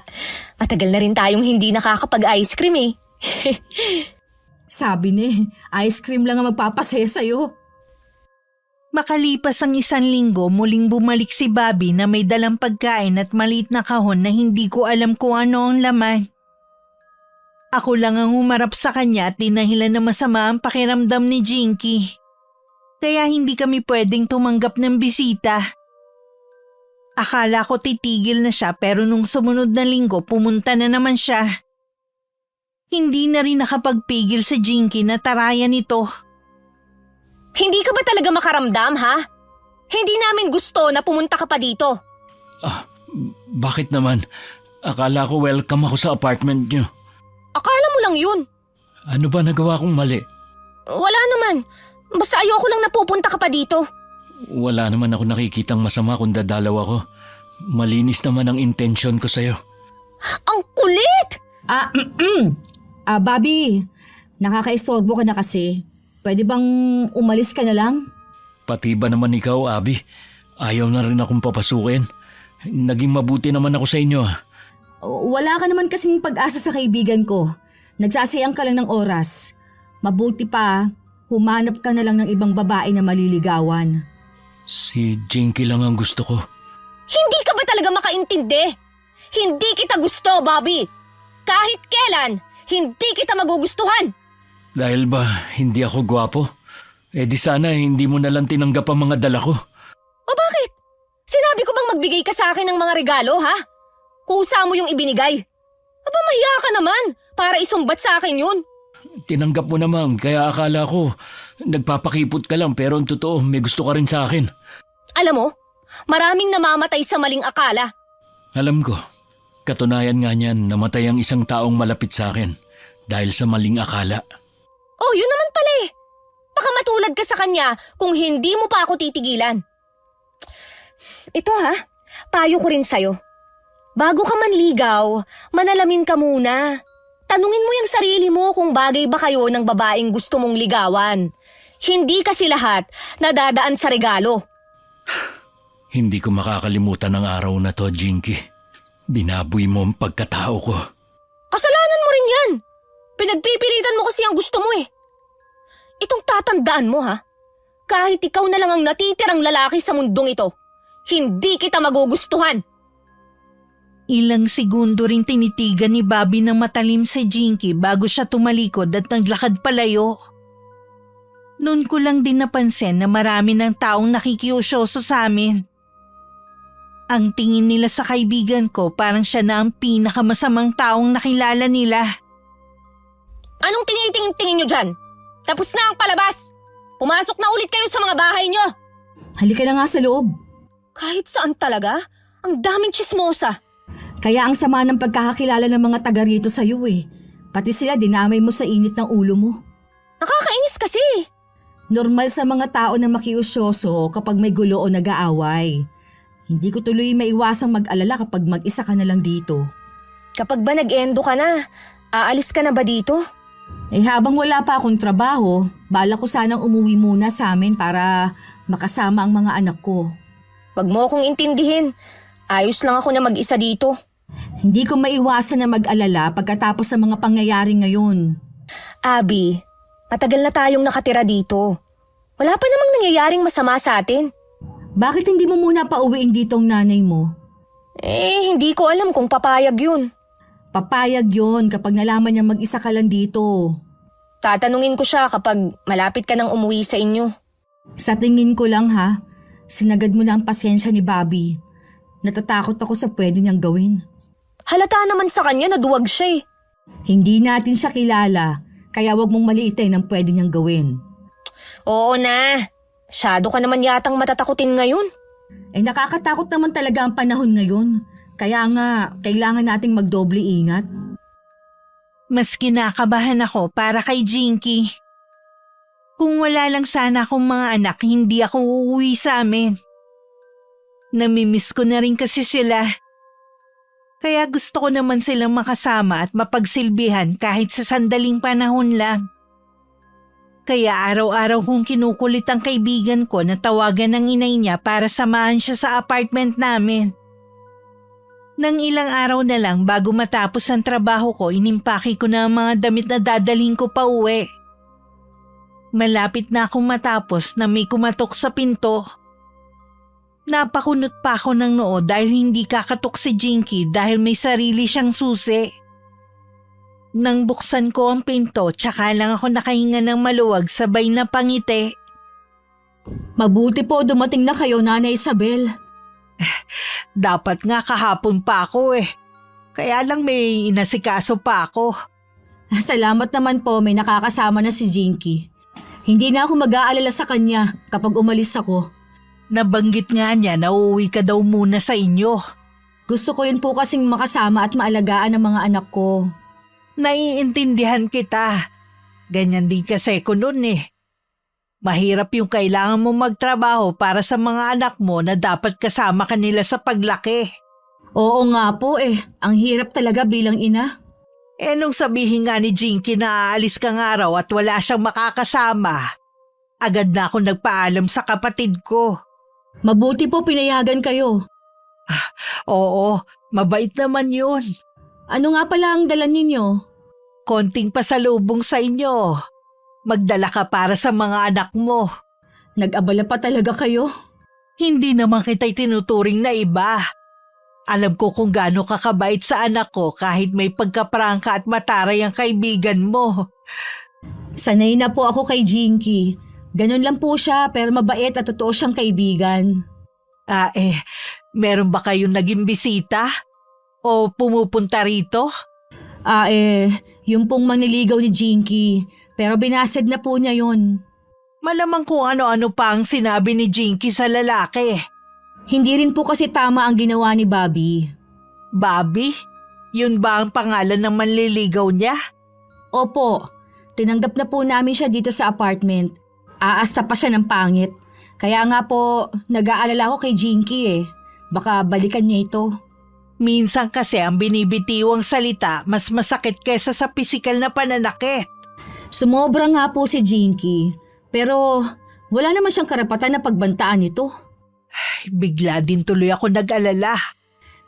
Matagal na rin tayong hindi nakakapag-ice cream eh. Sabi ni, ice cream lang ang magpapasaya sa'yo. Makalipas ang 1 linggo, muling bumalik si Bobby na may dalang pagkain at maliit na kahon na hindi ko alam kung ano ang laman. Ako lang ang humarap sa kanya at dinahilan na masama ang pakiramdam ni Jinky. Kaya hindi kami pwedeng tumanggap ng bisita. Akala ko titigil na siya pero nung sumunod na linggo pumunta na naman siya. Hindi na rin nakapagpigil si Jinky na tarayan ito. Hindi ka ba talaga makaramdam ha? Hindi namin gusto na pumunta ka pa dito. Bakit naman? Akala ko welcome ako sa apartment niyo. Akala mo lang yun. Ano ba nagawa kong mali? Wala naman. Basta ayoko lang napupunta ka pa dito. Wala naman ako nakikitang masama kung dadalaw ako. Malinis naman ang intention ko sa'yo. Ang kulit! Bobby, nakakaistorbo ka na kasi. Pwede bang umalis ka na lang? Pati ba naman ikaw, Abby? Ayaw na rin akong papasukin. Naging mabuti naman ako sa inyo. Wala ka naman kasing pag-asa sa kaibigan ko. Nagsasayang ka lang ng oras. Mabuti pa, humanap ka na lang ng ibang babae na maliligawan. Si Jinky lang ang gusto ko. Hindi ka ba talaga makaintindi? Hindi kita gusto, Bobby. Kahit kailan, hindi kita magugustuhan. Dahil ba hindi ako gwapo? Di sana hindi mo nalang tinanggap ang mga dala ko. O bakit? Sinabi ko bang magbigay ka sa akin ng mga regalo, ha? Kusa mo yung ibinigay. Aba, mahiya ka naman para isumbat sa akin yun. Tinanggap mo naman, kaya akala ko nagpapakipot ka lang pero ang totoo may gusto ka rin sa akin. Alam mo, maraming namamatay sa maling akala. Alam ko, katunayan nga niyan namatay ang isang taong malapit sa akin dahil sa maling akala. Oh, yun naman pala eh. Baka matulad ka sa kanya kung hindi mo pa ako titigilan. Ito ha, payo ko rin sa'yo. Bago ka manligaw, manalamin ka muna. Tanungin mo yung sarili mo kung bagay ba kayo ng babaeng gusto mong ligawan. Hindi kasi lahat nadadaan sa regalo. Hindi ko makakalimutan ang araw na to, Jinky. Binaboy mo ang pagkatao ko. Kasalanan mo rin yan. Pinagpipilitan mo kasi ang gusto mo eh. Itong tatandaan mo ha, kahit ikaw na lang ang natitirang lalaki sa mundong ito, hindi kita magugustuhan. Ilang segundo rin tinitigan ni Bobby ng matalim si Jinky bago siya tumalikod at naglakad palayo. Noon ko lang din napansin na marami ng taong nakikiusyoso sa amin. Ang tingin nila sa kaibigan ko parang siya na ang pinakamasamang taong nakilala nila. Anong tinitingin-tingin nyo dyan? Tapos na ang palabas. Pumasok na ulit kayo sa mga bahay nyo. Halika na nga sa loob. Kahit saan talaga, Ang daming tsismosa. Kaya ang sama ng pagkakakilala ng mga taga rito sa'yo eh. Pati sila dinamay mo sa init ng ulo mo. Nakakainis kasi. Normal sa mga tao na makiusyoso kapag may gulo o nag-aaway. Hindi ko tuloy maiwasang mag-alala kapag mag-isa ka na lang dito. Kapag ba nag-endo ka na, aalis ka na ba dito? Eh habang wala pa akong trabaho, bala ko sanang umuwi muna sa amin para makasama ang mga anak ko. Wag mo akong intindihin. Ayos lang ako na mag-isa dito. Hindi ko maiwasan na mag-alala pagkatapos sa mga pangyayari ngayon. Abby, matagal na tayong nakatira dito. Wala pa namang nangyayaring masama sa atin. Bakit hindi mo muna pauwiin dito ang nanay mo? Hindi ko alam kung papayag yun. Papayag yon kapag nalaman niya mag-isa ka lang dito. Tatanungin ko siya kapag malapit ka nang umuwi sa inyo. Sa tingin ko lang ha, sinagad mo na ang pasensya ni Bobby. Natatakot ako sa pwede niyang gawin. Halata naman sa kanya na duwag siya eh. Hindi natin siya kilala, kaya wag mong maliitin ang pwede niyang gawin. Oo na. Masyado ka naman yatang matatakutin ngayon. Eh nakakatakot naman talaga ang panahon ngayon. Kaya nga, kailangan nating magdoble ingat. Mas kinakabahan ako para kay Jinky. Kung wala lang sana akong mga anak, hindi ako uuwi sa amin. Namimiss ko na rin kasi sila. Kaya gusto ko naman silang makasama at mapagsilbihan kahit sa sandaling panahon lang. Kaya araw-araw kong kinukulit ang kaibigan ko na tawagan ng inay niya para samahan siya sa apartment namin. Nang ilang araw na lang bago matapos ang trabaho ko, inimpake ko na ang mga damit na dadalhin ko pa uwi. Malapit na akong matapos na may kumatok sa pinto. Napakunot pa ako ng noo dahil hindi kakatok si Jinky dahil may sarili siyang susi. Nang buksan ko ang pinto, tsaka lang ako nakahinga ng maluwag sabay na pangiti. Mabuti po dumating na kayo, Nanay Isabel. Dapat nga kahapon pa ako eh. Kaya lang may inasikaso pa ako. Salamat naman po, may nakakasama na si Jinky. Hindi na ako mag-aalala sa kanya kapag umalis ako. Nabanggit nga niya na uuwi ka daw muna sa inyo. Gusto ko rin po kasing makasama at maalagaan ang mga anak ko. Naiintindihan kita. Ganyan din kasi ko noon eh. Mahirap yung kailangan mo magtrabaho para sa mga anak mo na dapat kasama kanila sa paglaki. Oo nga po eh, ang hirap talaga bilang ina. Nung sabihin nga ni Jinky na aalis kang araw at wala siyang makakasama, agad na ako nagpaalam sa kapatid ko. Mabuti po pinayagan kayo. Oo, mabait naman yun. Ano nga pala ang dala ninyo? Konting pasalubong sa inyo. Magdala ka para sa mga anak mo. Nag-abala pa talaga kayo? Hindi naman kita'y tinuturing na iba. Alam ko kung gaano kakabait sa anak ko kahit may pagkaprangka at mataray ang kaibigan mo. Sanay na po ako kay Jinky. Ganun lang po siya pero mabait at totoo siyang kaibigan. Meron ba kayong naging bisita? O pumupunta rito? Yung pong manliligaw ni Jinky. Pero binased na po niya yun. Malamang kung ano-ano pa ang sinabi ni Jinky sa lalaki. Hindi rin po kasi tama ang ginawa ni Bobby. Bobby? Yun ba ang pangalan ng manliligaw niya? Opo, tinanggap na po namin siya dito sa apartment. Aasta pa siya ng pangit. Kaya nga po, nag-aalala ko kay Jinky eh. Baka balikan niya ito. Minsan kasi ang binibitiwang salita mas masakit kesa sa pisikal na pananakit. Sumobra nga po si Jinky. Pero wala naman siyang karapatan na pagbantaan ito. Bigla din tuloy ako nag-alala.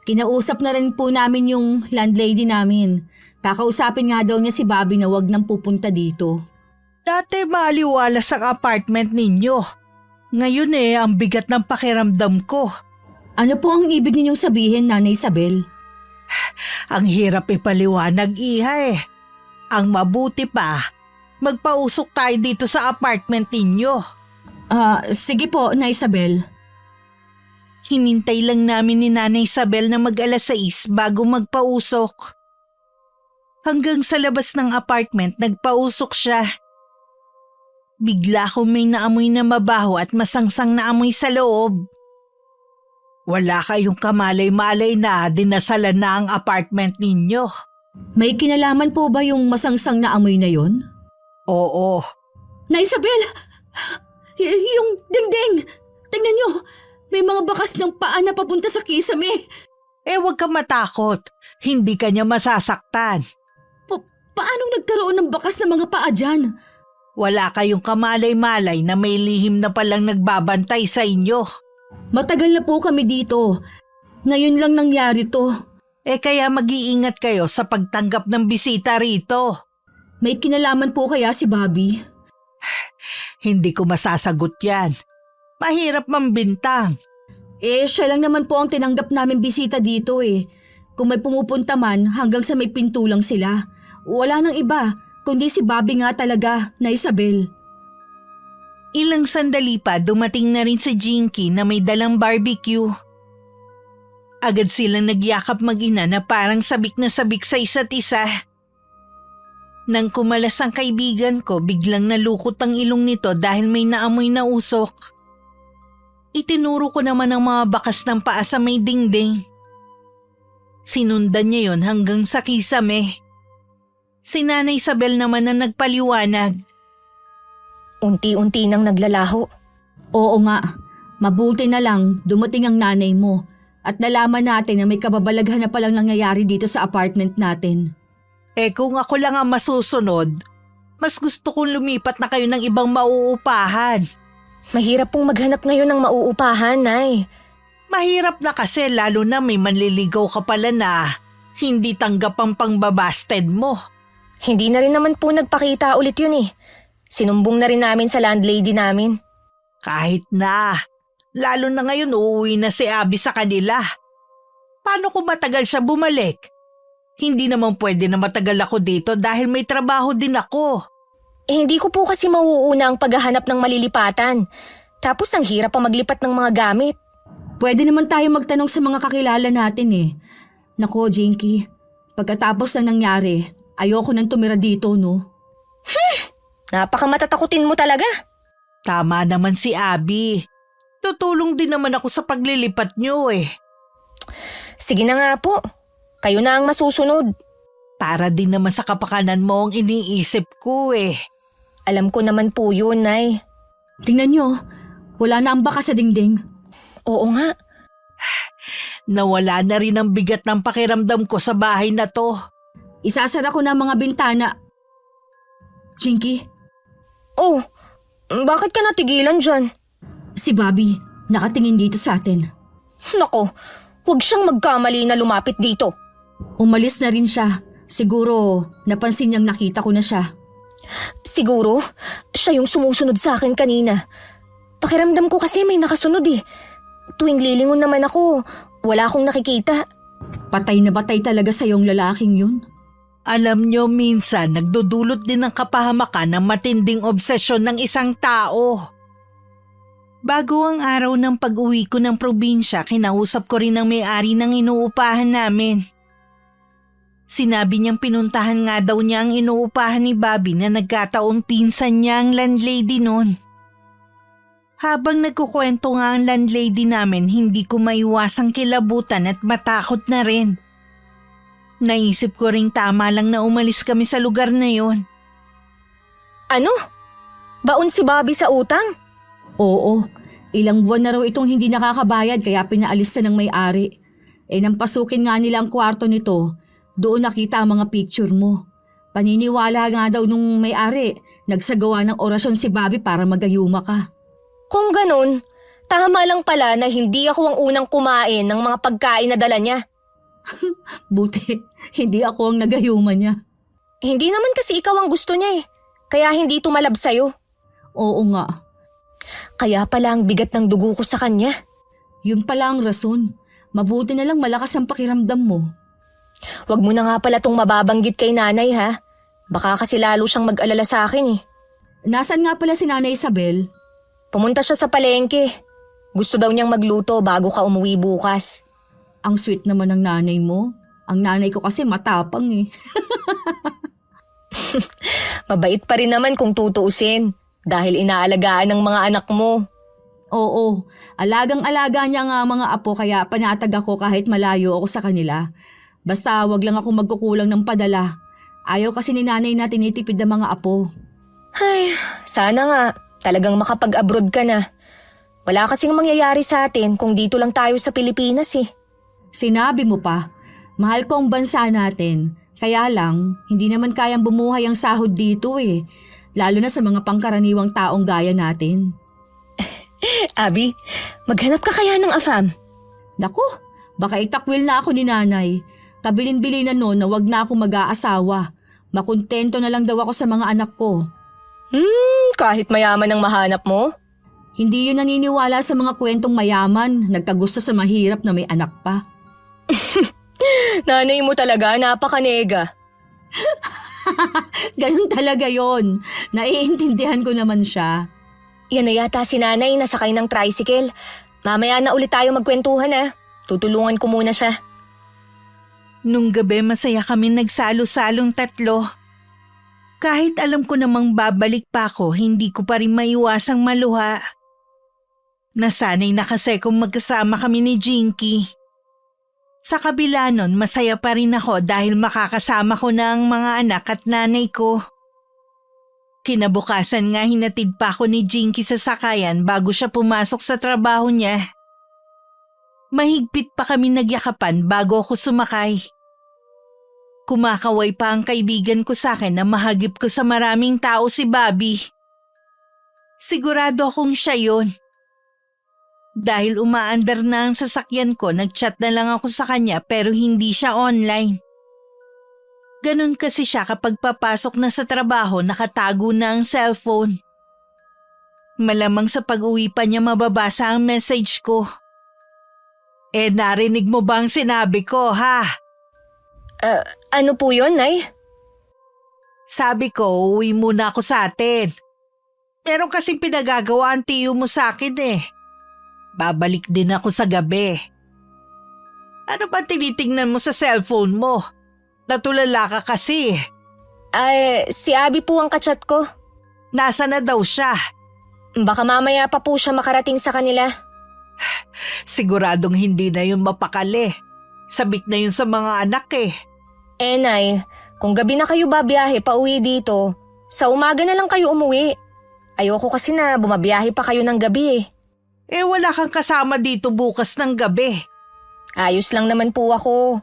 Kinausap na rin po namin yung landlady namin. Kakausapin nga daw niya si Bobby na wag nang pupunta dito. Dati maaliwalas ang apartment ninyo. Ngayon ang bigat ng pakiramdam ko. Ano po ang ibig ninyong sabihin, Nanay Isabel? Ang hirap ipaliwanag, iha eh. Ang mabuti pa, magpausok tayo dito sa apartment ninyo. Sige po, Nanay Isabel. Hinintay lang namin ni Nanay Isabel na mag-alas 6 bago magpausok. Hanggang sa labas ng apartment, nagpausok siya. Bigla akong may naamoy na mabaho at masangsang na amoy sa loob. Wala kayong kamalay-malay na dinasalan na ang apartment ninyo. May kinalaman po ba yung masangsang na amoy na yon? Oo, Na Isabel! Yung dingding! Tingnan nyo! May mga bakas ng paa na papunta sa kisame. huwag ka matakot. Hindi ka niya masasaktan. Paanong nagkaroon ng bakas ng mga paa dyan? Wala kayong kamalay-malay na may lihim na palang nagbabantay sa inyo. Matagal na po kami dito. Ngayon lang nangyari to. Kaya mag-iingat kayo sa pagtanggap ng bisita rito. May kinalaman po kaya si Bobby? Hindi ko masasagot yan. Mahirap mambintang. Siya lang naman po ang tinanggap namin bisita dito eh. Kung may pumupunta man, hanggang sa may pinto lang sila. Wala nang iba, kundi si Bobby nga talaga, na Isabel. Ilang sandali pa dumating na rin si Jinky na may dalang barbecue. Agad silang nagyakap mag-ina na parang sabik na sabik sa isa't isa. Nang kumalas ang kaibigan ko, biglang nalukot ang ilong nito dahil may naamoy na usok. Itinuro ko naman ang mga bakas ng paa sa may dingding. Sinundan niya yon hanggang sa kisame. Si Nanay Isabel naman na nagpaliwanag. Unti-unti nang naglalaho. Oo nga, mabuti na lang dumating ang nanay mo at nalaman natin na may kababalaghan na palang nangyayari dito sa apartment natin. Kung ako lang ang masusunod, mas gusto kong lumipat na kayo ng ibang mauupahan. Mahirap pong maghanap ngayon ng mauupahan, Nay. Mahirap na kasi lalo na may manliligaw ka pala na hindi tanggap ang pangbabasted mo. Hindi na rin naman po nagpakita ulit yun eh. Sinumbong na rin namin sa landlady namin. Kahit na, lalo na ngayon uuwi na si Abby sa kanila. Paano kung matagal siya bumalik? Hindi naman pwede na matagal ako dito dahil may trabaho din ako. Hindi ko po kasi mauuna ang paghahanap ng malilipatan. Tapos ang hirap pa maglipat ng mga gamit. Pwede naman tayo magtanong sa mga kakilala natin eh. Nako, Jinky, pagkatapos ng nangyari, ayoko nang tumira dito, no? Napakamatatakutin mo talaga. Tama naman si Abby. Tutulong din naman ako sa paglilipat niyo eh. Sige na nga po. Kayo na ang masusunod. Para din naman sa kapakanan mo ang iniisip ko eh. Alam ko naman po yun, Nay. Tingnan nyo, wala na ang bakas sa dingding. Oo nga. Nawala na rin ang bigat ng pakiramdam ko sa bahay na to. Isasara ko na ang mga bintana. Jinky, Oh, bakit ka natigilan dyan? si Bobby, nakatingin dito sa atin. Nako, huwag siyang magkamali na lumapit dito. Umalis na rin siya. Siguro, napansin niyang nakita ko na siya. Siguro, siya yung sumusunod sa akin kanina. Pakiramdam ko kasi may nakasunod eh. Tuwing lilingon naman ako, wala akong nakikita. Patay na patay talaga sa yung lalaking yun. Alam nyo, minsan nagdudulot din ng kapahamakan ng matinding obsesyon ng isang tao. Bago ang araw ng pag-uwi ko ng probinsya, kinausap ko rin ang may-ari ng inuupahan namin. Sinabi niyang pinuntahan nga daw niya ang inuupahan ni Bobby na nagkataong pinsan niya ang landlady noon. Habang nagkukwento nga ang landlady namin, hindi ko maiwasang kilabutan at matakot na rin. Naisip ko ring tama lang na umalis kami sa lugar na yon. Ano? Baon si Bobby sa utang? Oo, ilang buwan na raw itong hindi nakakabayad kaya pinaalis na ng may-ari. Nang pasukin nga nila ang kwarto nito, doon nakita ang mga picture mo. Paniniwala nga daw nung may-ari, nagsagawa ng orasyon si Bobby para magayuma ka. Kung ganun, tama lang pala na hindi ako ang unang kumain ng mga pagkain na dala niya. Buti, hindi ako ang nagayuma niya. Hindi naman kasi ikaw ang gusto niya eh, kaya hindi tumalab sa'yo. Oo nga, Kaya pala ang bigat ng dugo ko sa kanya. yun pala ang rason. Mabuti na lang malakas ang pakiramdam mo. Huwag mo na nga pala tong mababanggit kay nanay ha. Baka kasi lalo siyang mag-alala sa akin eh. Nasaan nga pala si Nanay Isabel? Pumunta siya sa palengke. Gusto daw niyang magluto bago ka umuwi bukas. Ang sweet naman ng nanay mo. Ang nanay ko kasi matapang eh. Mabait pa rin naman kung tutuusin dahil inaalagaan ng mga anak mo. Oo, alagang-alaga niya nga ang mga apo kaya panatag ako kahit malayo ako sa kanila. Basta wag lang ako magkukulang ng padala. Ayaw kasi ni nanay na tinitipid ang mga apo. Ay, sana nga. Talagang makapag-abroad ka na. Wala kasing mangyayari sa atin kung dito lang tayo sa Pilipinas eh. Sinabi mo pa, mahal ko ang bansa natin. Kaya lang, hindi naman kayang bumuhay ang sahod dito eh. Lalo na sa mga pangkaraniwang taong gaya natin. Abby, maghanap ka kaya ng afam? Naku, baka itakwil na ako ni nanay. Kabilin-bili na noon na wag na ako mag-aasawa. Makontento na lang daw ako sa mga anak ko. Kahit mayaman ang mahanap mo? Hindi yun naniniwala sa mga kwentong mayaman, nagkagusto sa mahirap na may anak pa. Nanay mo talaga, napakanega. Ganun talaga yon. Naiintindihan ko naman siya. Yan na yata si nanay nasakay ng tricycle. Mamaya na ulit tayo magkwentuhan ah. Tutulungan ko muna siya. Nung gabi masaya kami nagsalo-salong tatlo. Kahit alam ko namang babalik pa ako, hindi ko pa rin maiwasang maluha. Nasanay na kasi kung magkasama kami ni Jinky. Sa kabila nun, masaya pa rin ako dahil makakasama ko na ang mga anak at nanay ko. Kinabukasan nga hinatid pa ako ni Jinky sa sakayan bago siya pumasok sa trabaho niya. Mahigpit pa kami nagyakapan bago ako sumakay. Kumakaway pa ang kaibigan ko sa akin na mahagip ko sa maraming tao si Bobby. Sigurado akong siya yun. Dahil umaandar na ang sasakyan ko, nagchat na lang ako sa kanya pero hindi siya online. Ganun kasi siya kapag papasok na sa trabaho, nakatago na ang cellphone. Malamang sa pag-uwi pa niya mababasa ang message ko. Narinig mo bang sinabi ko, ha? Ano po yun, Nay? Sabi ko, uwi muna ako sa atin. Meron kasing pinagagawa ang tiyo mo sa akin eh. Babalik din ako sa gabi. Ano ba tinitingnan mo sa cellphone mo? Natulala ka kasi. Ay, si Abby po ang kachat ko. Nasa na daw siya? Baka mamaya pa po siya makarating sa kanila. Siguradong hindi na yun mapakali. Sabik na yun sa mga anak eh. Nay, kung gabi na kayo babiyahe pa uwi dito, sa umaga na lang kayo umuwi. Ayoko kasi na bumabiyahe pa kayo ng gabi eh. Wala kang kasama dito bukas ng gabi. Ayos lang naman po ako.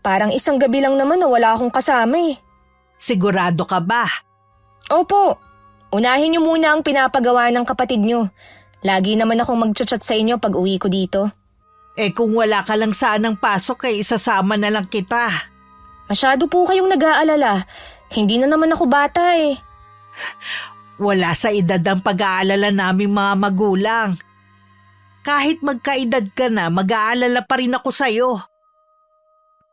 Parang isang gabi lang naman na wala akong kasama eh. Sigurado ka ba? Opo. Unahin niyo muna ang pinapagawa ng kapatid niyo. Lagi naman akong magchat-chat sa inyo pag uwi ko dito. Kung wala ka lang sanang pasok isasama na lang kita. Masyado po kayong nag-aalala. Hindi na naman ako bata eh. Wala sa edad ang pag-aalala naming mga magulang. Kahit magkaedad ka na, mag-aalala pa rin ako sa'yo.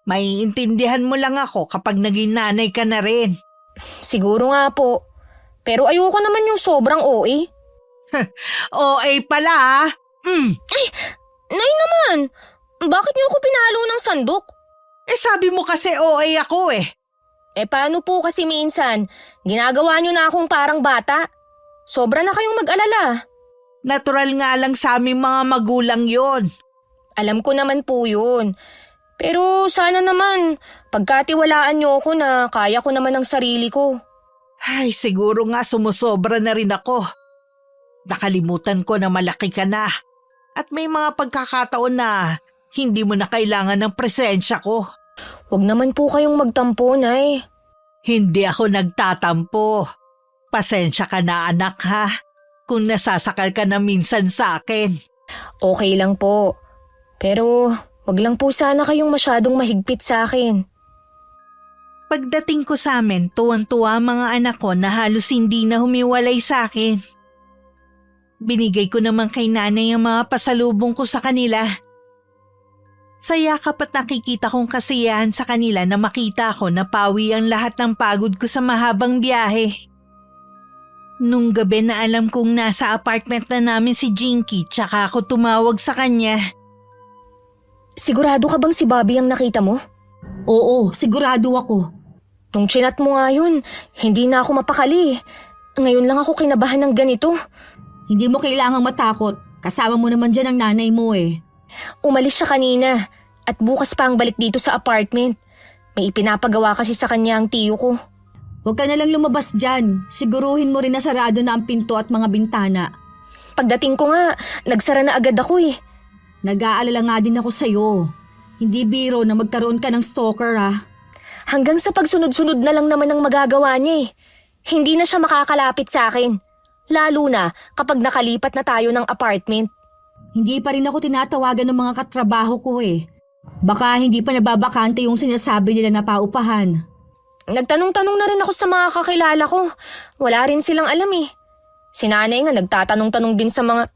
Maiintindihan mo lang ako kapag naging nanay ka na rin. Siguro nga po. Pero ayoko naman yung sobrang OA. OA pala ha? Nay naman! Bakit niyo ako pinalo ng sandok? Sabi mo kasi OA ako eh. Paano po kasi minsan? Ginagawa niyo na akong parang bata. Sobra na kayong mag-alala. Natural nga lang sa aming mga magulang yon. Alam ko naman po yun. Pero sana naman, pagkatiwalaan niyo ako na kaya ko naman ang sarili ko. Ay, siguro nga sumusobra na rin ako. Nakalimutan ko na malaki ka na. At may mga pagkakataon na hindi mo na kailangan ng presensya ko. Huwag naman po kayong magtampo, Nay. Hindi ako nagtatampo. Pasensya ka na anak ha, kung nasasakal ka na minsan sa akin. Okay lang po. Pero wag lang po sana kayong masyadong mahigpit sa akin. Pagdating ko sa amin, tuwang-tuwa ang mga anak ko na halos hindi na humiwalay sa akin. Binigay ko naman kay nanay ang mga pasalubong ko sa kanila. Sa yakap at nakikita kong kasiyahan sa kanila na makita ko na pawi ang lahat ng pagod ko sa mahabang biyahe. Nung gabi na alam kong nasa apartment na namin si Jinky, tsaka ako tumawag sa kanya. Sigurado ka bang si Bobby ang nakita mo? Oo, sigurado ako. Nung chinat mo nga yun, hindi na ako mapakali. Ngayon lang ako kinabahan ng ganito. Hindi mo kailangang matakot. Kasama mo naman dyan ang nanay mo eh. Umalis siya kanina at bukas pa ang balik dito sa apartment. May ipinapagawa kasi sa kanya ang tiyo ko. Huwag ka nalang lumabas dyan. Siguruhin mo rin na sarado na ang pinto at mga bintana. Pagdating ko nga, nagsara na agad ako eh. Nag-aalala nga din ako sa'yo. Hindi biro na magkaroon ka ng stalker ah. Hanggang sa pagsunod-sunod na lang naman ang magagawa niya eh. Hindi na siya makakalapit sa akin. Lalo na kapag nakalipat na tayo ng apartment. Hindi pa rin ako tinatawagan ng mga katrabaho ko eh. Baka hindi pa nababakante yung sinasabi nila na paupahan. Nagtanong-tanong na rin ako sa mga kakilala ko. Wala rin silang alam eh. Si nanay nga nagtatanong-tanong din sa mga...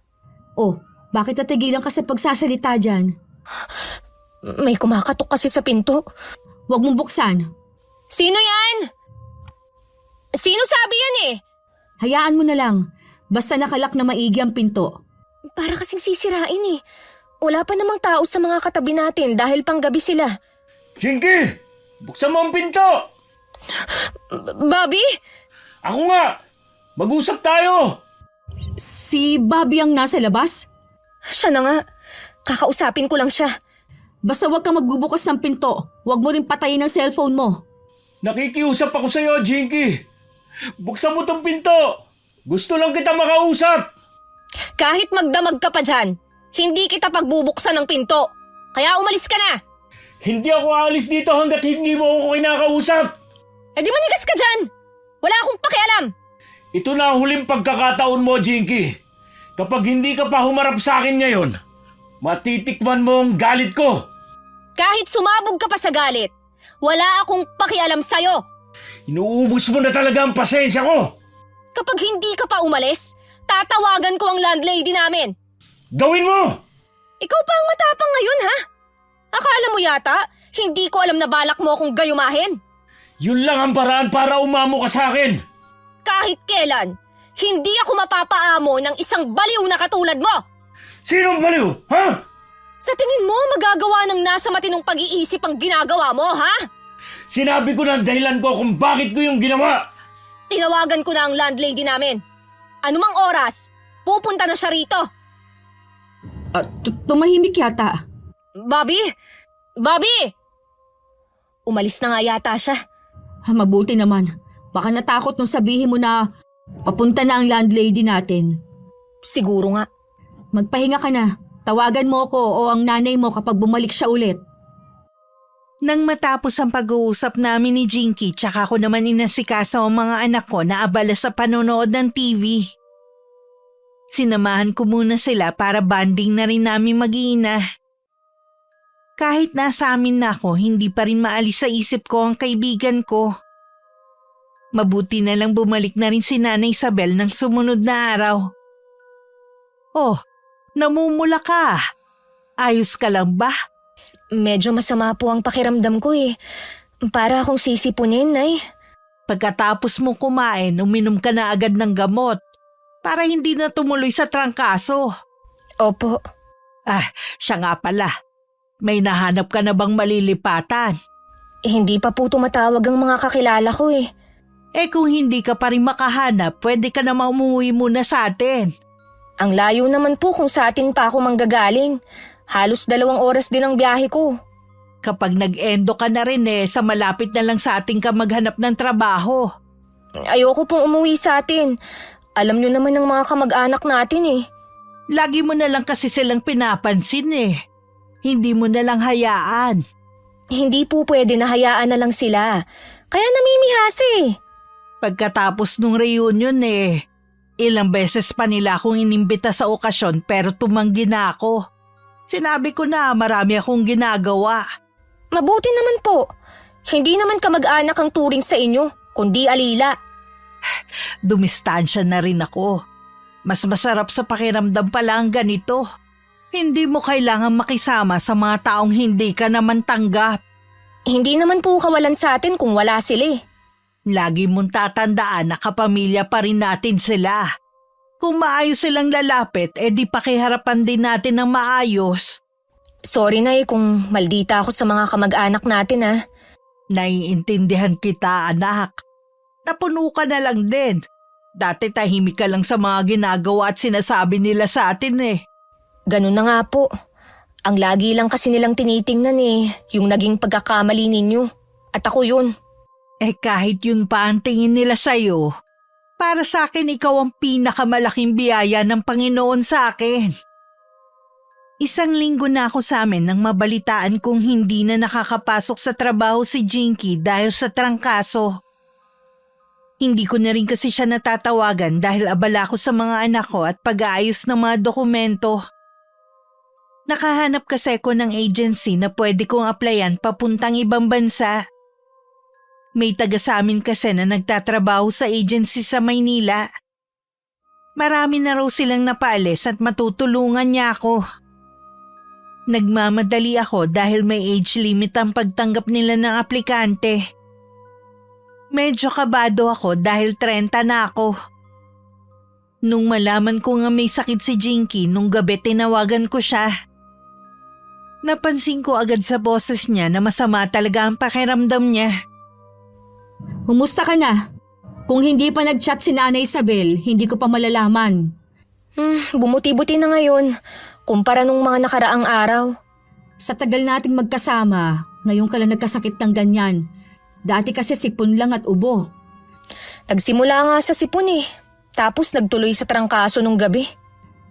Oh, bakit natigilan ka sa pagsasalita dyan? May kumakatok kasi sa pinto. Huwag mong buksan. Sino yan? Sino sabi yan eh? Hayaan mo na lang. Basta nakalak na maigi ang pinto. Para kasing sisirain eh. Wala pa namang tao sa mga katabi natin dahil panggabi sila. Jinky! Buksan mo ang pinto! Bobby? Ako nga! Mag-usap tayo! Si Bobby ang nasa labas? Siya na nga. Kakausapin ko lang siya. Basta huwag kang magbubukas ng pinto. Huwag mo rin patayin ang cellphone mo. Nakikiusap ako sa'yo, Jinky! Buksan mo tong pinto! Gusto lang kita makausap! Kahit magdamag ka pa dyan, hindi kita pagbubuksan ng pinto. Kaya umalis ka na. Hindi ako aalis dito hanggat hindi mo ako kinakausap! Eh di manigas ka dyan. Wala akong pakialam. Ito na ang huling pagkakataon mo, Jinky. Kapag hindi ka pa humarap sa akin ngayon, matitikman mo ang galit ko. Kahit sumabog ka pa sa galit, wala akong pakialam sa'yo. Inuubos mo na talaga ang pasensya ko. Kapag hindi ka pa umalis, tatawagan ko ang landlady namin. Gawin mo! Ikaw pa ang matapang ngayon, ha? Akala mo yata, hindi ko alam na balak mo akong gayumahin. Yun lang ang paraan para umamo ka sa akin. Kahit kailan, hindi ako mapapaamo ng isang baliw na katulad mo. Sinong baliw? Ha? Sa tingin mo, magagawa ng nasa matinong pag-iisip ang ginagawa mo, ha? Sinabi ko na ang dahilan ko kung bakit ko yung ginawa. Tinawagan ko na ang landlady namin. Anumang oras, pupunta na siya rito. Tumahimik yata. Bobby! Bobby! Umalis na nga yata siya. Mabuti naman. Baka natakot nung sabihin mo na papunta na ang landlady natin. Siguro nga. Magpahinga ka na. Tawagan mo ako o ang nanay mo kapag bumalik siya ulit. Nang matapos ang pag-uusap namin ni Jinky, tsaka ko naman inasikaso ang mga anak ko na abala sa panonood ng TV. Sinamahan ko muna sila para banding na rin namin mag-iina. Kahit nasa amin na ako, hindi pa rin maalis sa isip ko ang kaibigan ko. Mabuti na lang bumalik na rin si Nanay Isabel ng sumunod na araw. Oh, namumula ka. Ayos ka lang ba? Medyo masama po ang pakiramdam ko eh. Para akong sisipunin, Nay. Pagkatapos mo kumain, uminom ka na agad ng gamot para hindi na tumuloy sa trangkaso. Opo. Siya nga pala. May nahanap ka na bang malilipatan? Hindi pa po tumatawag ang mga kakilala ko eh. Kung hindi ka pa rin makahanap, pwede ka na umuwi muna sa atin. Ang layo naman po kung sa atin pa ako manggagaling. Halos 2 oras din ang biyahe ko. Kapag nag-endo ka na rin sa malapit na lang sa ating ka maghanap ng trabaho. Ayoko pong umuwi sa atin. Alam nyo naman ng mga kamag-anak natin eh. Lagi mo na lang kasi silang pinapansin Hindi mo na lang hayaan. Hindi po pwede na hayaan na lang sila. Kaya namimihas eh. Pagkatapos nung reunion ilang beses pa nila akong inimbita sa okasyon pero tumanggi na ako. Sinabi ko na marami akong ginagawa. Mabuti naman po. Hindi naman kamag-anak ang turing sa inyo, kundi alila. Dumistansya na rin ako. Mas masarap sa pakiramdam pala ang ganito. Hindi mo kailangan makisama sa mga taong hindi ka naman tanggap. Hindi naman po kawalan sa atin kung wala sila eh. Lagi mong tatandaan na kapamilya pa rin natin sila. Kung maayos silang lalapit, di pakiharapan din natin ng maayos. Sorry na kung maldita ako sa mga kamag-anak natin Naiintindihan kita, anak. Napuno ka na lang din. Dati tahimik ka lang sa mga ginagawa at sinasabi nila sa atin Ganun na nga po. Ang lagi lang kasi nilang tinitingnan yung naging pagkakamali ninyo. At ako yun. Kahit yun pa ang tingin nila sa'yo, para sa akin ikaw ang pinakamalaking biyaya ng Panginoon sa akin. 1 linggo na ako sa amin nang mabalitaan kong hindi na nakakapasok sa trabaho si Jinky dahil sa trangkaso. Hindi ko na rin kasi siya natatawagan dahil abala ko sa mga anak ko at pag-aayos ng mga dokumento. Nakahanap kasi ako ng agency na pwede kong applyan papuntang ibang bansa. May taga sa amin kasi na nagtatrabaho sa agency sa Maynila. Marami na raw silang napaalis at matutulungan niya ako. Nagmamadali ako dahil may age limit ang pagtanggap nila ng aplikante. Medyo kabado ako dahil 30 na ako. Nung malaman ko nga may sakit si Jinky, nung gabi tinawagan ko siya. Napansin ko agad sa boses niya na masama talaga ang pakiramdam niya. Kumusta ka na? Kung hindi pa nag-chat si Nanay Isabel, hindi ko pa malalaman. Bumuti-buti na ngayon, kumpara nung mga nakaraang araw. Sa tagal nating magkasama, ngayon ka lang nagkasakit ng ganyan. Dati kasi sipon lang at ubo. Nagsimula nga sa sipon tapos nagtuloy sa trangkaso nung gabi.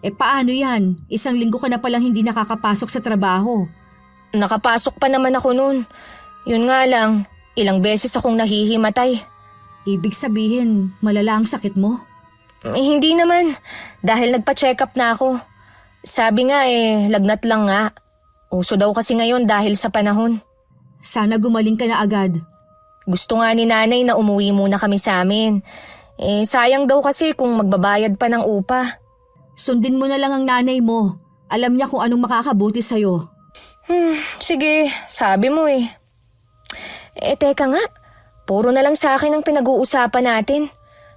Paano yan? 1 linggo ka na palang hindi nakakapasok sa trabaho. Nakapasok pa naman ako noon. Yun nga lang, ilang beses akong nahihimatay. Ibig sabihin, malala ang sakit mo? Hindi naman, dahil nagpa-check up na ako. Sabi nga lagnat lang nga. Uso daw kasi ngayon dahil sa panahon. Sana gumaling ka na agad. Gusto nga ni Nanay na umuwi muna kami sa amin. Sayang daw kasi kung magbabayad pa ng upa. Sundin mo na lang ang nanay mo. Alam niya kung anong makakabuti sa'yo. Sige, sabi mo teka nga. Puro na lang sa akin ang pinag-uusapan natin.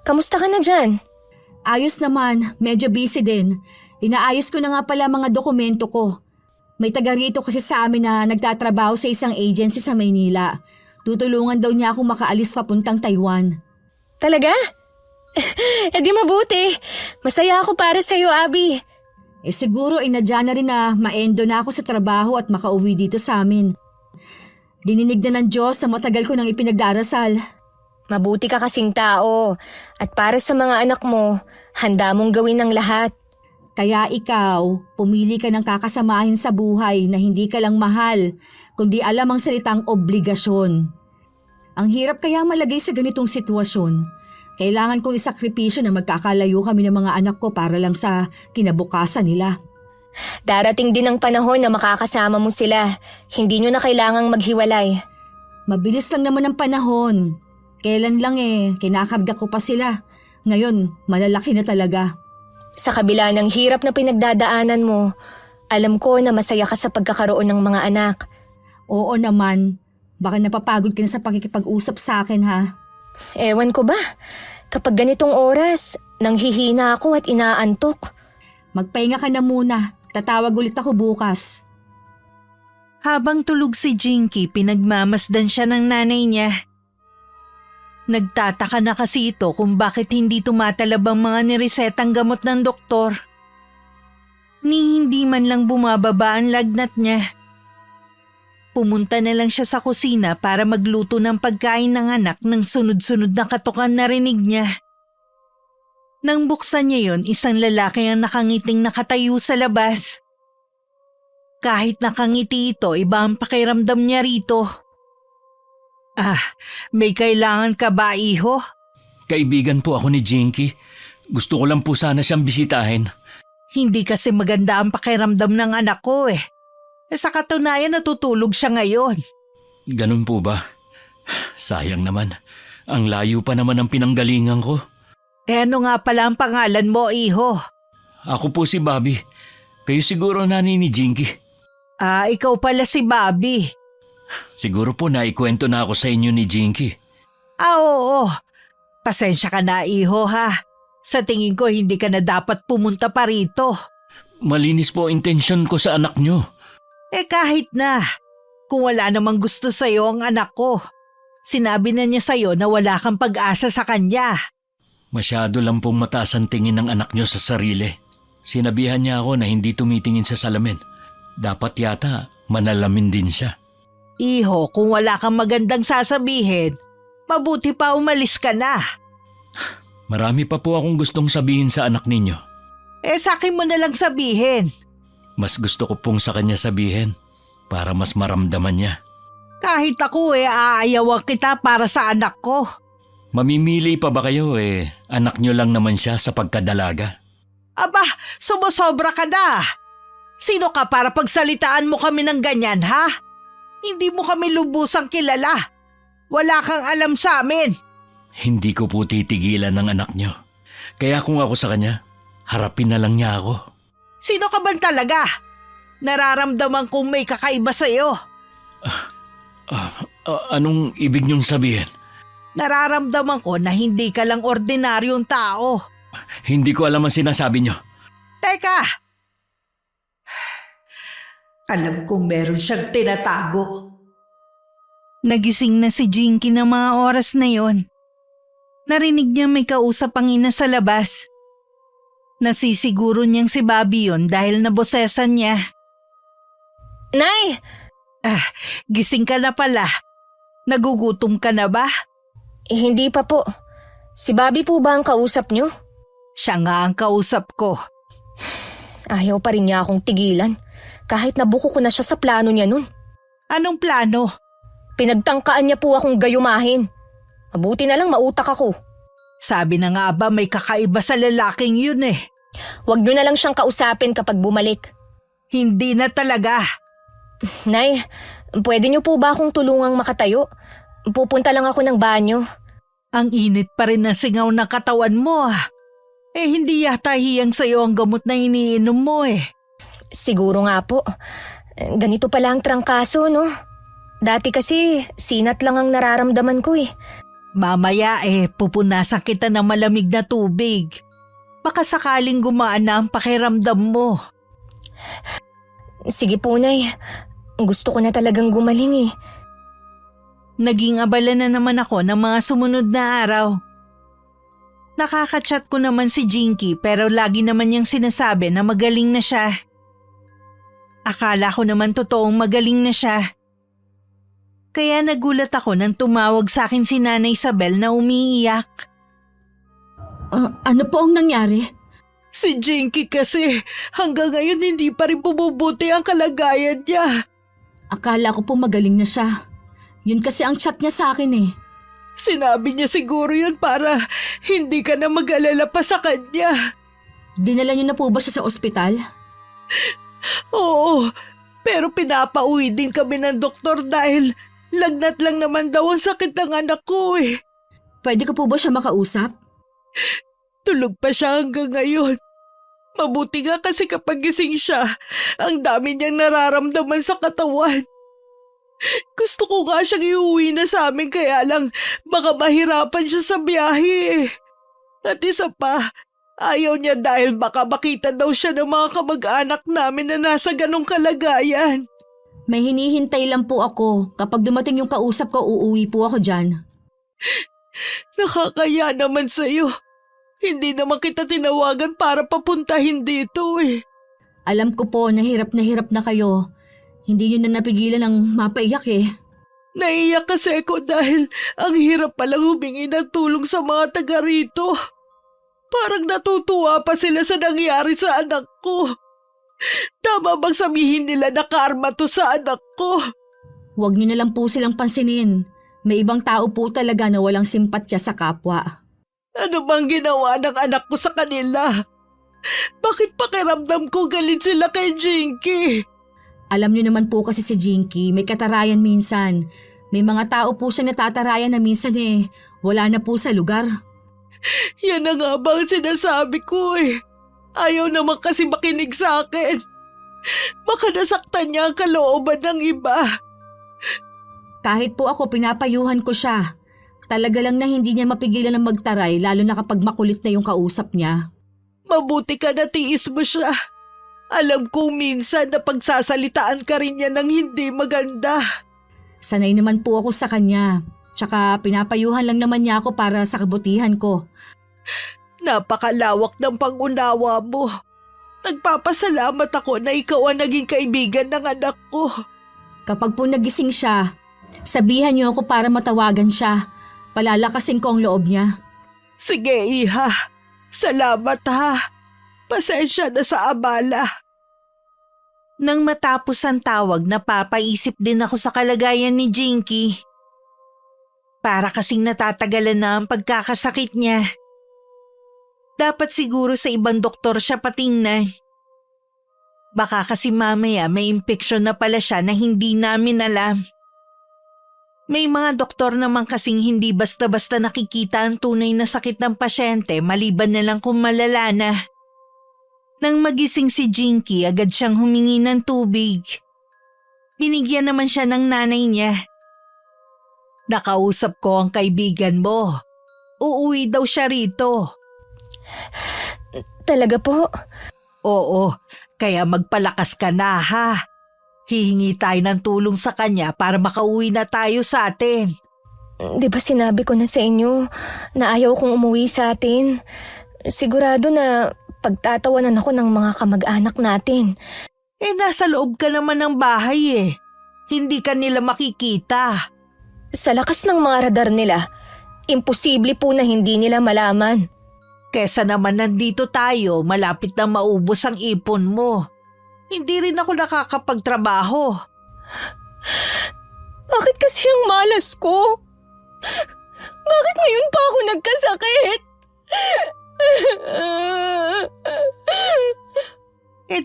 Kamusta ka na dyan? Ayos naman, medyo busy din. Inaayos ko na nga pala mga dokumento ko. May taga rito kasi sa amin na nagtatrabaho sa isang agency sa Maynila. Tutulungan daw niya akong makaalis papuntang Taiwan. Talaga? Di mabuti. Masaya ako para sa'yo, Abby. Siguro inadya na rin na maendo na ako sa trabaho at makauwi dito sa amin. Dininig na ng Diyos sa matagal ko nang ipinagdarasal. Mabuti ka kasing tao. At para sa mga anak mo, handa mong gawin ang lahat. Kaya ikaw, pumili ka ng kakasamahin sa buhay na hindi ka lang mahal, kundi alam ang salitang obligasyon. Ang hirap kaya malagay sa ganitong sitwasyon. Kailangan kong isakripisyo na magkakalayo kami ng mga anak ko para lang sa kinabukasan nila. Darating din ang panahon na makakasama mo sila. Hindi nyo na kailangang maghiwalay. Mabilis lang naman ang panahon. Kailan lang kinakarga ko pa sila. Ngayon, malalaki na talaga. Sa kabila ng hirap na pinagdadaanan mo, alam ko na masaya ka sa pagkakaroon ng mga anak. Oo naman. Baka napapagod ka na sa pakikipag-usap sa akin ha. Ewan ko ba? Kapag ganitong oras, nanghihina ako at inaantok. Magpahinga ka na muna. Tatawag ulit ako bukas. Habang tulog si Jinky, pinagmamasdan siya ng nanay niya. Nagtataka na kasi ito kung bakit hindi tumatalab ang mga niresetang gamot ng doktor. Ni hindi man lang bumababa ang lagnat niya. Pumunta na lang siya sa kusina para magluto ng pagkain ng anak ng sunod-sunod na katukan na rinig niya. Nang buksan niya yon, isang lalaki ang nakangiting nakatayo sa labas. Kahit nakangiti ito, iba ang pakiramdam niya rito. May kailangan ka ba, iho? Kaibigan po ako ni Jinky. Gusto ko lang po sana siyang bisitahin. Hindi kasi maganda ang pakiramdam ng anak ko Sa katunayan natutulog siya ngayon. Ganun po ba? Sayang naman. Ang layo pa naman ang pinanggalingan ko. Ano nga pala ang pangalan mo, iho? Ako po si Bobby. Kayo siguro nanay ni Jinky. Ikaw pala si Bobby. Siguro po naikwento na ako sa inyo ni Jinky. Oo. Pasensya ka na, iho ha. Sa tingin ko hindi ka na dapat pumunta pa rito. Malinis po intensyon ko sa anak nyo. Kahit na. Kung wala namang gusto sa'yo ang anak ko. Sinabi na niya sa'yo na wala kang pag-asa sa kanya. Masyado lang pong mataas ang tingin ng anak nyo sa sarili. Sinabihan niya ako na hindi tumitingin sa salamin. Dapat yata manalamin din siya. Iho, kung wala kang magandang sasabihin, mabuti pa umalis ka na. Marami pa po akong gustong sabihin sa anak ninyo. Sa akin mo na lang sabihin. Mas gusto ko pong sa kanya sabihin para mas maramdaman niya. Kahit ako aayawan kita para sa anak ko. Mamimili pa ba kayo anak nyo lang naman siya sa pagkadalaga? Aba, sumusobra ka na. Sino ka para pagsalitaan mo kami ng ganyan, ha? Hindi mo kami lubusang kilala. Wala kang alam sa amin. Hindi ko po titigilan ng anak nyo. Kaya kung ako sa kanya, harapin na lang niya ako. Sino ka ba talaga? Nararamdaman kong may kakaiba sa'yo. Anong ibig niyong sabihin? Nararamdaman ko na hindi ka lang ordinaryong tao. Hindi ko alam ang sinasabi niyo. Teka! Alam kong meron siyang tinatago. Nagising na si Jinky ng mga oras na yon. Narinig niya may kausap ang ina sa labas. Nasisiguro niyang si Bobby yon dahil nabosesan niya. Nay! Gising ka na pala. Nagugutom ka na ba? Hindi pa po. Si Bobby po ba ang kausap niyo? Siya nga ang kausap ko. Ayaw pa rin niya akong tigilan. Kahit nabuko ko na siya sa plano niya nun. Anong plano? Pinagtangkaan niya po akong gayumahin. Mabuti na lang mautak ako. Sabi na nga ba may kakaiba sa lalaking yun eh. Huwag niyo na lang siyang kausapin kapag bumalik. Hindi na talaga. Nay, pwede niyo po ba akong tulungang makatayo? Pupunta lang ako ng banyo. Ang init pa rin ng singaw ng katawan mo ah. Hindi yata hiyang sa'yo ang gamot na iniinom mo eh. Siguro nga po. Ganito pala ang trangkaso, no? Dati kasi sinat lang ang nararamdaman ko eh. Mamaya pupunasan kita ng malamig na tubig. Baka sakaling gumaan na ang pakiramdam mo. Sige po, Nay. Gusto ko na talagang gumaling eh. Naging abala na naman ako ng mga sumunod na araw. Nakaka-chat ko naman si Jinky pero lagi naman niyang sinasabi na magaling na siya. Akala ko naman totoong magaling na siya. Kaya nagulat ako nang tumawag sa akin si Nanay Isabel na umiiyak. Ano po ang nangyari? Si Jinky kasi hanggang ngayon hindi pa rin bumubuti ang kalagayan niya. Akala ko po magaling na siya. Yun kasi ang chat niya sa akin eh. Sinabi niya siguro yun para hindi ka na mag-alala pa sa kanya. Dinala niyo na po ba siya sa ospital? Oo, pero pinapauwi din kami ng doktor dahil lagnat lang naman daw ang sakit ng anak ko eh. Pwede ko po ba siya makausap? Tulog pa siya hanggang ngayon. Mabuti nga kasi kapag gising siya, ang dami niyang nararamdaman sa katawan. Gusto ko nga siyang iuwi na sa amin kaya lang baka mahirapan siya sa biyahe eh. At isa pa, ayaw niya dahil baka makita daw siya ng mga kamag-anak namin na nasa ganong kalagayan. May hinihintay lang po ako. Kapag dumating yung kausap ko, uuwi po ako dyan. Nakakaya naman sa'yo. Hindi naman kita tinawagan para papuntahin dito eh. Alam ko po na hirap na kayo. Hindi nyo na napigilan ng mapaiyak eh. Naiyak kasi ako dahil ang hirap palang humingi ng tulong sa mga taga rito. Parang natutuwa pa sila sa nangyari sa anak ko. Tama bang sabihin nila na karma to sa anak ko? Huwag nyo na lang po silang pansinin. May ibang tao po talaga na walang simpatya sa kapwa. Ano bang ginawa ng anak ko sa kanila? Bakit pakiramdam ko galit sila kay Jinky? Alam nyo naman po kasi si Jinky, may katarayan minsan. May mga tao po siya natatarayan na minsan wala na po sa lugar. Yan na nga ba ang sinasabi ko eh. Ayaw naman kasi makinig sa akin. Baka nasaktan niya ang kalooban ng iba. Kahit po ako pinapayuhan ko siya. Talaga lang na hindi niya mapigilan ng magtaray lalo na kapag makulit na yung kausap niya. Mabuti ka na tiis mo siya. Alam kong minsan na pagsasalitaan ka rin niya ng hindi maganda. Sanay naman po ako sa kanya. Tsaka pinapayuhan lang naman niya ako para sa kabutihan ko. Napakalawak ng pag-unawa mo. Nagpapasalamat ako na ikaw ang naging kaibigan ng anak ko. Kapag po nagising siya, sabihan niyo ako para matawagan siya. Palalakasin ko ang loob niya. Sige, Iha. Salamat ha. Pasensya na sa abala. Nang matapos ang tawag, napapaisip din ako sa kalagayan ni Jinky. Para kasing natatagalan na ang pagkakasakit niya. Dapat siguro sa ibang doktor siya patingnan. Baka kasi mamaya may impeksyon na pala siya na hindi namin alam. May mga doktor naman kasing hindi basta-basta nakikita ang tunay na sakit ng pasyente maliban na lang kung malala na. Nang magising si Jinky, agad siyang humingi ng tubig. Binigyan naman siya ng nanay niya. Nakausap ko ang kaibigan mo. Uuwi daw siya rito. Talaga po? Oo, kaya magpalakas ka na ha. Hihingi tayo ng tulong sa kanya para makauwi na tayo sa atin. Di ba sinabi ko na sa inyo na ayaw kong umuwi sa atin? Sigurado na pagtatawanan ako ng mga kamag-anak natin. Nasa loob ka naman ng bahay eh. Hindi ka nila makikita. Sa lakas ng mga radar nila, imposible po na hindi nila malaman. Kesa naman nandito tayo, malapit na maubos ang ipon mo. Hindi rin ako nakakapagtrabaho. Bakit kasi ang malas ko? Bakit ngayon pa ako nagkasakit?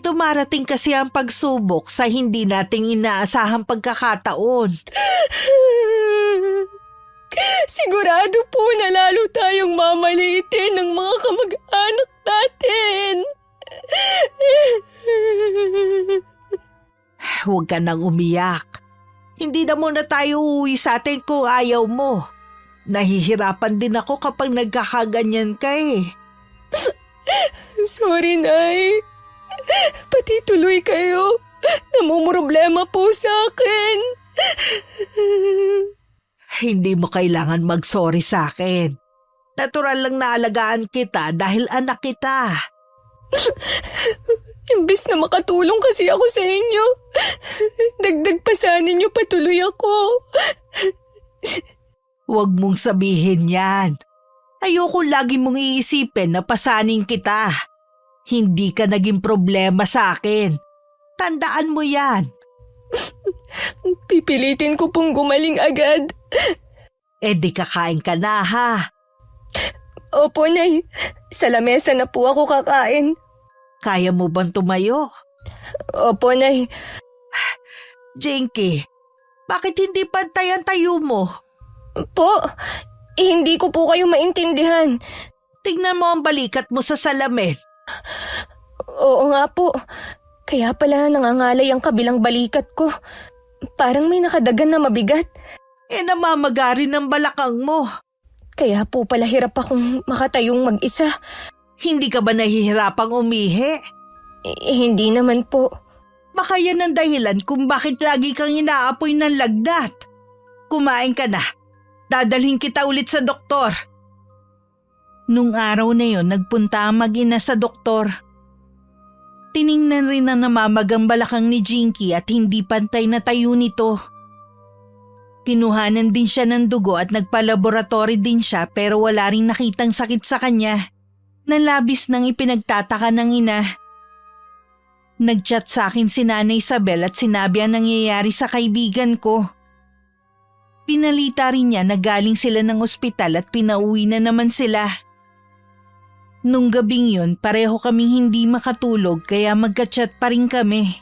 Dumarating kasi ang pagsubok sa hindi nating inaasahang pagkakataon. Sigurado po na lalo tayong mamaliitin ng mga kamag-anak natin. Huwag ka nang umiyak. Hindi na muna tayo uuwi sa atin kung ayaw mo. Nahihirapan din ako kapag nagkakaganyan ka eh. Sorry, Nay. Pati tuloy kayo. Namumroblema po sa akin. Hindi mo kailangan mag-sorry sa akin. Natural lang na alagaan kita dahil anak kita. Imbis na makatulong kasi ako sa inyo, dagdag pa sana ninyo patuloy ako. Huwag mong sabihin yan. Ayoko lagi mong iisipin na pasanin kita. Hindi ka naging problema sa akin. Tandaan mo yan. Pipilitin ko pong gumaling agad. Di kakain ka na ha. Opo, Nay. Sa lamesa na po ako kakain. Kaya mo bang tumayo? Opo, Nay. Jinky, bakit hindi pantay ang tayo mo? Po, hindi ko po kayo maintindihan. Tignan mo ang balikat mo sa salamin. Oo nga po. Kaya pala nangangalay ang kabilang balikat ko. Parang may nakadagan na mabigat. Namamagarin ang balakang mo. Kaya po pala hirap akong makatayong mag-isa. Hindi ka ba nahihirapang umihi? Hindi naman po. Baka yan ang dahilan kung bakit lagi kang inaapoy ng lagnat. Kumain ka na. Dadalhin kita ulit sa doktor. Nung araw na yon, nagpunta ang mag-ina sa doktor. Tiningnan rin ang namamagang balakang ni Jinky at hindi pantay na tayo nito. Kinuhanan din siya ng dugo at nagpalaboratory din siya pero wala ring nakitang sakit sa kanya. Nalabis nang ipinagtataka ng ina. Nagchat sa akin si Nanay Isabel at sinabi ang nangyayari sa kaibigan ko. Pinalita rin niya na galing sila ng ospital at pinauwi na naman sila. Nung gabing yun, pareho kaming hindi makatulog kaya magka-chat pa rin kami.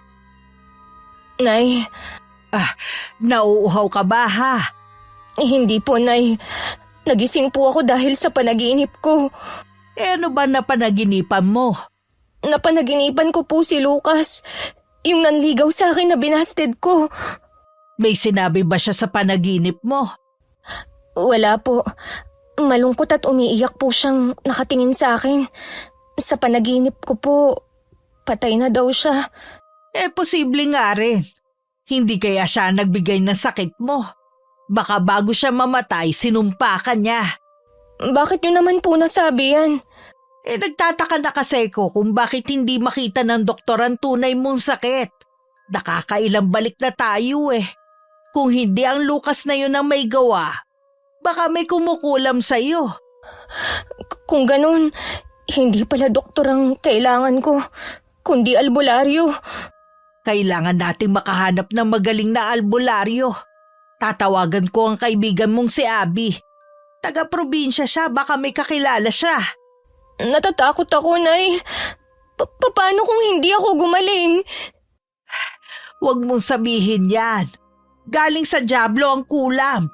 Nay. Nauuhaw ka ba ha? Hindi po, Nay. Nagising po ako dahil sa panaginip ko. Ano ba napanaginipan mo? Napanaginipan ko po si Lucas. Yung nanligaw sa akin na binasted ko. May sinabi ba siya sa panaginip mo? Wala po. Malungkot at umiiyak po siyang nakatingin sa akin. Sa panaginip ko po, patay na daw siya. Posible nga rin. Hindi kaya siya nagbigay ng sakit mo. Baka bago siya mamatay, sinumpa ka niya. Bakit niyo naman po nasabi yan? Nagtataka na kasi ko kung bakit hindi makita ng doktor ang tunay mong sakit. Nakakailang balik na tayo eh. Kung hindi ang Lucas na yun ang may gawa, baka may kumukulam sa'yo. Kung ganun, hindi pala doktor ang kailangan ko, kundi albularyo. Kailangan nating makahanap ng magaling na albularyo. Tatawagan ko ang kaibigan mong si Abby. Taga-probinsya siya, baka may kakilala siya. Natatakot ako, Nay. Paano kung hindi ako gumaling? Huwag mong sabihin yan. Galing sa dyablo ang kulam.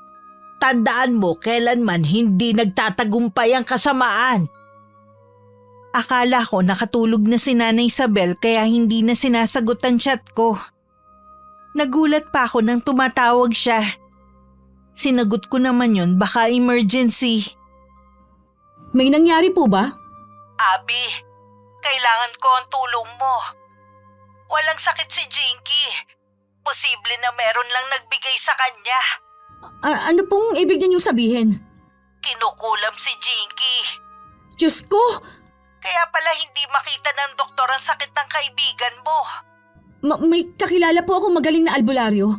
Tandaan mo, kailanman hindi nagtatagumpay ang kasamaan. Akala ko nakatulog na si Nanay Isabel kaya hindi na sinasagot ang chat ko. Nagulat pa ako nang tumatawag siya. Sinagot ko naman yun, baka emergency. May nangyari po ba? Abby, kailangan ko ang tulong mo. Walang sakit si Jinky. Posible na meron lang nagbigay sa kanya. Ano pong ibig niyo sabihin? Kinukulam si Jinky. Diyos ko! Kaya pala hindi makita ng doktor ang sakit ng kaibigan mo. May kakilala po akong magaling na albularyo.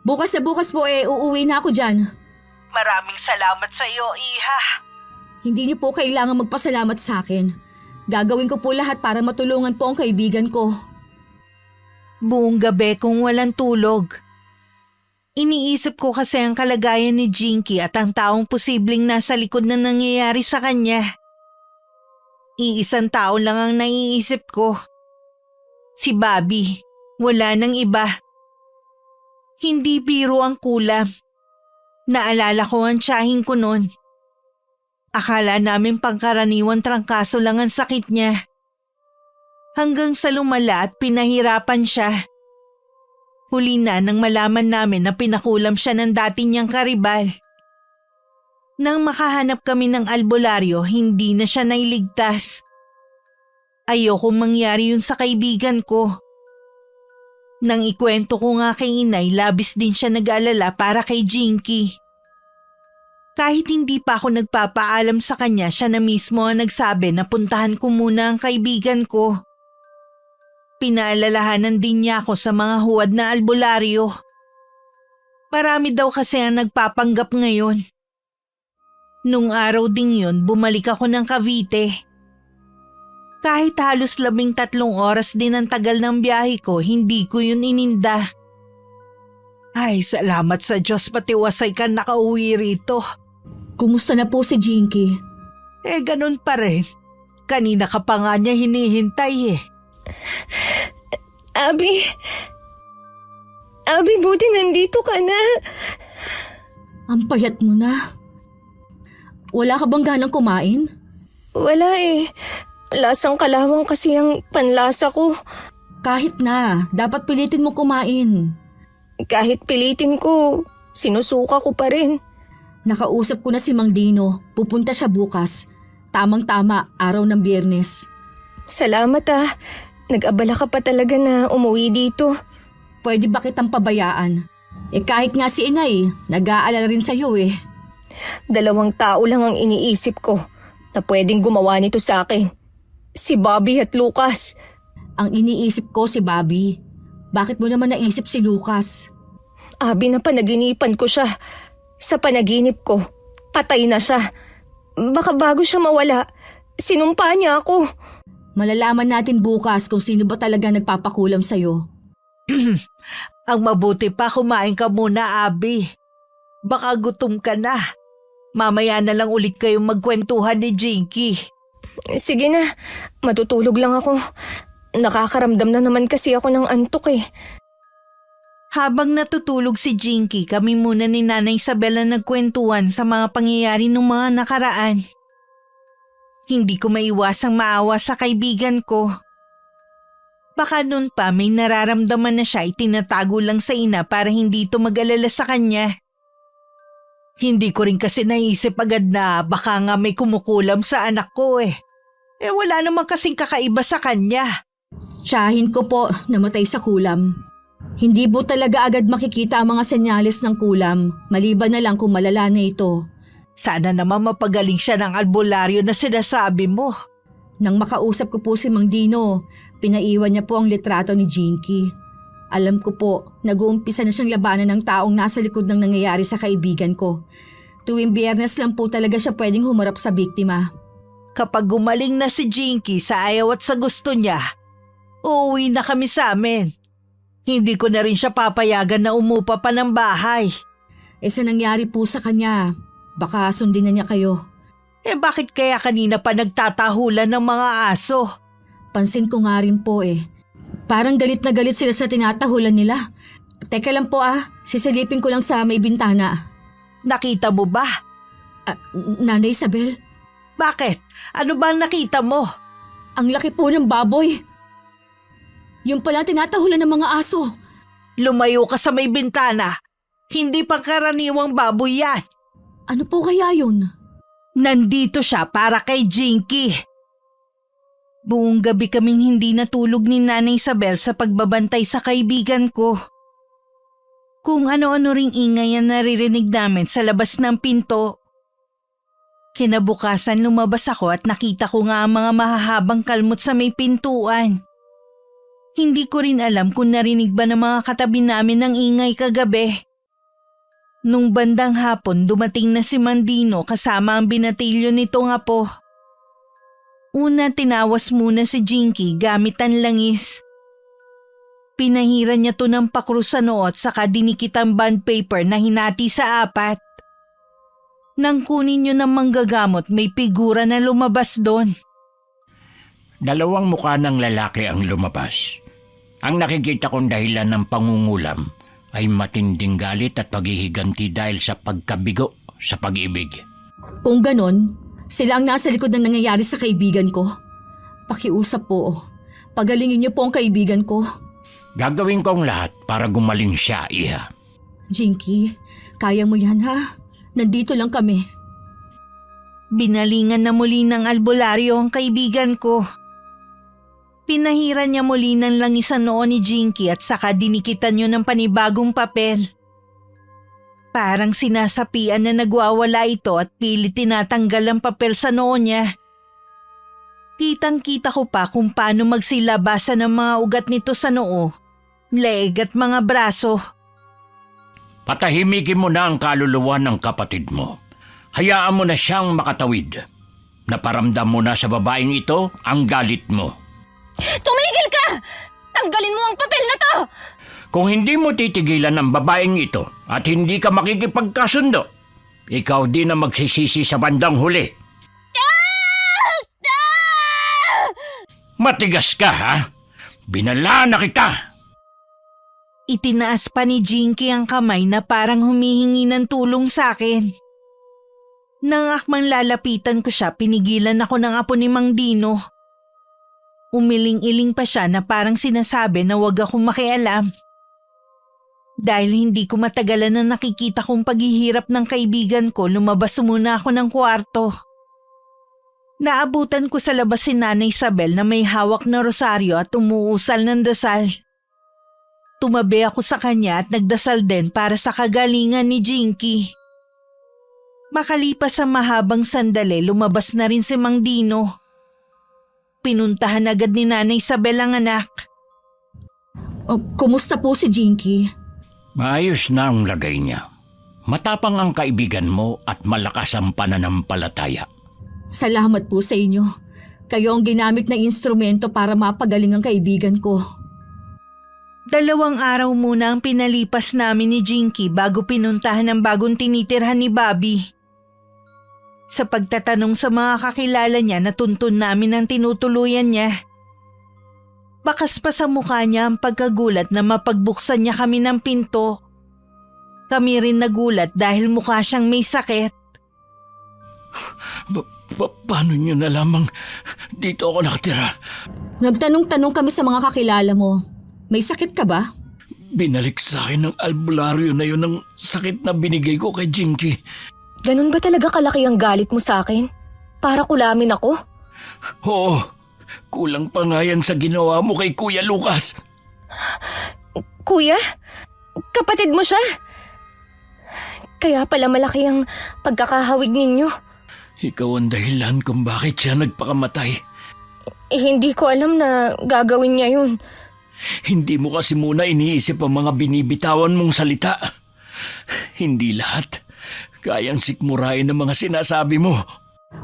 Bukas na bukas po uuwi na ako dyan. Maraming salamat sa iyo, Iha. Hindi niyo po kailangan magpasalamat sa akin. Gagawin ko po lahat para matulungan po ang kaibigan ko. Buong gabi kung walang tulog. Iniisip ko kasi ang kalagayan ni Jinky at ang taong posibleng nasa likod na nangyayari sa kanya. Iisang tao lang ang naiisip ko. Si Bobby. Wala nang iba. Hindi biro ang kulam. Naalala ko ang tiyahin ko noon. Akala namin pangkaraniwang trangkaso lang ang sakit niya. Hanggang sa lumala at pinahirapan siya. Huli na nang malaman namin na pinakulam siya ng dati niyang karibal. Nang makahanap kami ng albularyo, hindi na siya nailigtas. Ayokong mangyari yun sa kaibigan ko. Nang ikwento ko nga kay inay, labis din siya nag-alala para kay Jinky. Kahit hindi pa ako nagpapaalam sa kanya, siya na mismo ang nagsabi na puntahan ko muna ang kaibigan ko. Pinaalalahanan din niya ako sa mga huwad na albularyo. Marami daw kasi ang nagpapanggap ngayon. Nung araw ding yun, bumalik ako ng Cavite. Kahit halos 13 oras din ang tagal ng biyahe ko, hindi ko yun ininda. Ay, salamat sa Diyos, patiwasay ka nakauwi rito. Kumusta na po si Jinky? Ganun pa rin. Kanina ka pa nga niya hinihintay eh. Abby, buti nandito ka na. Ang payat mo na. Wala ka bang ganang kumain? Wala eh. Lasang kalawang kasi ang panlasa ko. Kahit na, dapat pilitin mo kumain. Kahit pilitin ko, sinusuka ko pa rin. Nakausap ko na si Mang Dino. Pupunta siya bukas. Tamang-tama, araw ng Biyernes. Salamat ah. Nag-abala ka pa talaga na umuwi dito. Pwede ba kitang pabayaan? Kahit nga si inay, nag-aalala rin sa'yo eh. 2 tao lang ang iniisip ko na pwedeng gumawa nito sa akin. Si Bobby at Lucas. Ang iniisip ko si Bobby. Bakit mo naman naisip si Lucas? Abi na panaginipan ko siya. Sa panaginip ko, patay na siya. Baka bago siya mawala, sinumpa niya ako. Malalaman natin bukas kung sino ba talaga nagpapakulam sa'yo. Ang mabuti pa kumain ka muna, Abby. Baka gutom ka na. Mamaya na lang ulit kayong magkwentuhan ni Jinky. Sige na, matutulog lang ako. Nakakaramdam na naman kasi ako ng antok eh. Habang natutulog si Jinky, kami muna ni Nanay Isabel ang nagkwentuhan sa mga pangyayari ng mga nakaraan. Hindi ko maiwasang maawa sa kaibigan ko. Baka noon pa may nararamdaman na siya, itinatago lang sa ina para hindi ito mag-alala sa kanya. Hindi ko rin kasi naisip agad na baka nga may kumukulam sa anak ko eh. Wala naman kasing kakaiba sa kanya. Tiyahin ko po namatay sa kulam. Hindi po talaga agad makikita ang mga senyales ng kulam, maliban na lang kung malala na ito. Sana naman mapagaling siya ng albularyo na sinasabi mo. Nang makausap ko po si Mang Dino, pinaiwan niya po ang litrato ni Jinky. Alam ko po, nag-uumpisa na siyang labanan ng taong nasa likod ng nangyayari sa kaibigan ko. Tuwing Biyernes lang po talaga siya pwedeng humarap sa biktima. Kapag gumaling na si Jinky sa ayaw at sa gusto niya, uuwi na kami sa amin. Hindi ko na rin siya papayagan na umupa pa ng bahay. Sa nangyari po sa kanya, baka sundin na niya kayo. Bakit kaya kanina pa nagtatahulan ng mga aso? Pansin ko nga rin po Parang galit na galit sila sa tinatahulan nila. Teka lang po sisilipin ko lang sa may bintana. Nakita mo ba? Nanay Isabel, Bakit? Ano ba ang nakita mo? ang laki po ng baboy. Yung pala tinatahulan ng mga aso. Lumayo ka sa may bintana. Hindi pangkaraniwang baboy yan. Ano po kaya yun? Nandito siya para kay Jinky. Buong gabi kaming hindi natulog ni Nanay Isabel sa pagbabantay sa kaibigan ko. Kung ano-ano ring ingay ang naririnig namin sa labas ng pinto. Kinabukasan lumabas ako at nakita ko nga ang mga mahahabang kalmot sa may pintuan. Hindi ko rin alam kung narinig ba ng mga katabi namin ng ingay kagabi. Nung bandang hapon dumating na si Mandino kasama ang binatilyo nitong apo. Una tinawas muna si Jinky gamit ang langis. Pinahiran niya to ng pakru sa noo at saka dinikit ang bond paper na hinati sa 4. Nang kunin niyo ng manggagamot may figura na lumabas doon. 2 mukha ng lalaki ang lumabas. Ang nakikita kong dahilan ng pangungulam ay matinding galit at paghihiganti dahil sa pagkabigo sa pag-ibig. Kung ganon, sila ang nasa likod ng nangyayari sa kaibigan ko. Pakiusap po. Pagalingin niyo po ang kaibigan ko. Gagawin kong lahat para gumaling siya, Iha. Jinky, kaya mo yan ha? Nandito lang kami. Binalingan na muli ng albularyo ang kaibigan ko. Pinahiran niya muli ng langis ang noo ni Jinky at saka dinikitan niyo ng panibagong papel. Parang sinasapian na nagwawala ito at pilit tinatanggal ang papel sa noo niya. Kitang-kita ko pa kung paano magsilabasan ng mga ugat nito sa noo, leeg at mga braso. Patahimikin mo na ang kaluluwa ng kapatid mo. Hayaan mo na siyang makatawid. Naparamdam mo na sa babaeng ito ang galit mo. Tumigil ka! Tanggalin mo ang papel na to! Kung hindi mo titigilan ang babaeng ito at hindi ka makikipagkasundo, ikaw din ang magsisisi sa bandang huli. Matigas ka, ha? Binala na kita! Itinaas pa ni Jinky ang kamay na parang humihingi ng tulong sa akin. Nang akmang lalapitan ko siya, pinigilan ako ng apo ni Mang Dino. Umiling-iling pa siya na parang sinasabi na huwag akong makialam. Dahil hindi ko matagalan na nakikita kong paghihirap ng kaibigan ko, lumabas muna ako ng kwarto. Naabutan ko sa labas si Nanay Isabel na may hawak na rosaryo at umuusal ng dasal. Tumabi ako sa kanya at nagdasal din para sa kagalingan ni Jinky. Makalipas ang mahabang sandali, lumabas na rin si Mang Dino. Pinuntahan agad ni Nanay Isabel ang anak. Kumusta po si Jinky? Maayos na ang lagay niya. Matapang ang kaibigan mo at malakas ang pananampalataya. Salamat po sa inyo. Kayo ang ginamit na instrumento para mapagaling ang kaibigan ko. 2 araw muna ang pinalipas namin ni Jinky bago pinuntahan ang bagong tinitirhan ni Bobby. Sa pagtatanong sa mga kakilala niya, natuntun namin ang tinutuluyan niya. Bakas pa sa mukha niya ang pagkagulat na mapagbuksan niya kami ng pinto. Kami rin nagulat dahil mukha siyang may sakit. Paano niyo na lamang dito ako nakatira? Nagtanong-tanong kami sa mga kakilala mo. May sakit ka ba? Binalik sa akin ng albularyo na yun ng sakit na binigay ko kay Jinky. Ganun ba talaga kalaki ang galit mo sa akin? Para kulamin ako? Oo, kulang pa nga yan sa ginawa mo kay Kuya Lucas. Kuya? Kapatid mo siya? Kaya pala malaki ang pagkakahawig ninyo. Ikaw ang dahilan kung bakit siya nagpakamatay. Hindi ko alam na gagawin niya yun. Hindi mo kasi muna iniisip ang mga binibitawan mong salita. Hindi lahat kayang sikmurain ng mga sinasabi mo.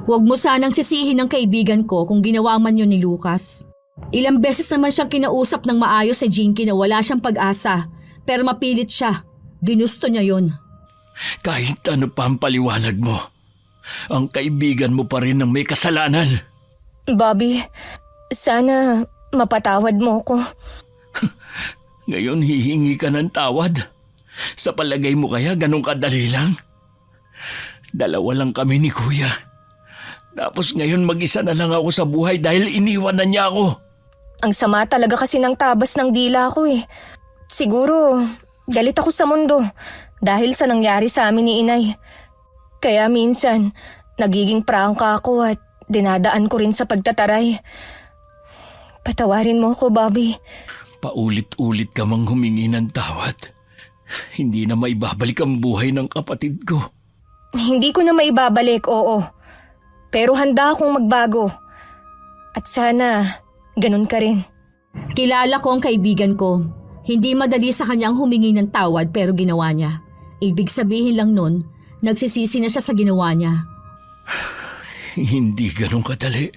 Huwag mo sanang sisihin ng kaibigan ko kung ginawa man yun ni Lucas. Ilang beses naman siyang kinausap ng maayos sa Jinky na wala siyang pag-asa, pero mapilit siya. Ginusto niya yun. Kahit ano pa ang paliwanag mo, ang kaibigan mo pa rin ang may kasalanan. Bobby, sana mapatawad mo ko. Ngayon hihingi ka ng tawad. Sa palagay mo kaya ganun kadali lang? Dalawa lang kami ni Kuya. Tapos ngayon mag-isa na lang ako sa buhay dahil iniwan na niya ako. Ang sama talaga kasi ng tabas ng dila ko eh. Siguro, galit ako sa mundo dahil sa nangyari sa amin ni Inay. Kaya minsan, nagiging prangka ako at dinadaan ko rin sa pagtataray. Patawarin mo ko, Bobby. Paulit-ulit ka mang humingi ng tawad. Hindi na maibabalik ang buhay ng kapatid ko. Hindi ko na maibabalik, oo. Pero handa akong magbago. At sana, ganun ka rin. Kilala ko ang kaibigan ko. Hindi madali sa kanyang humingi ng tawad pero ginawa niya. Ibig sabihin lang nun, nagsisisi na siya sa ginawa niya. Hindi ganun kadali.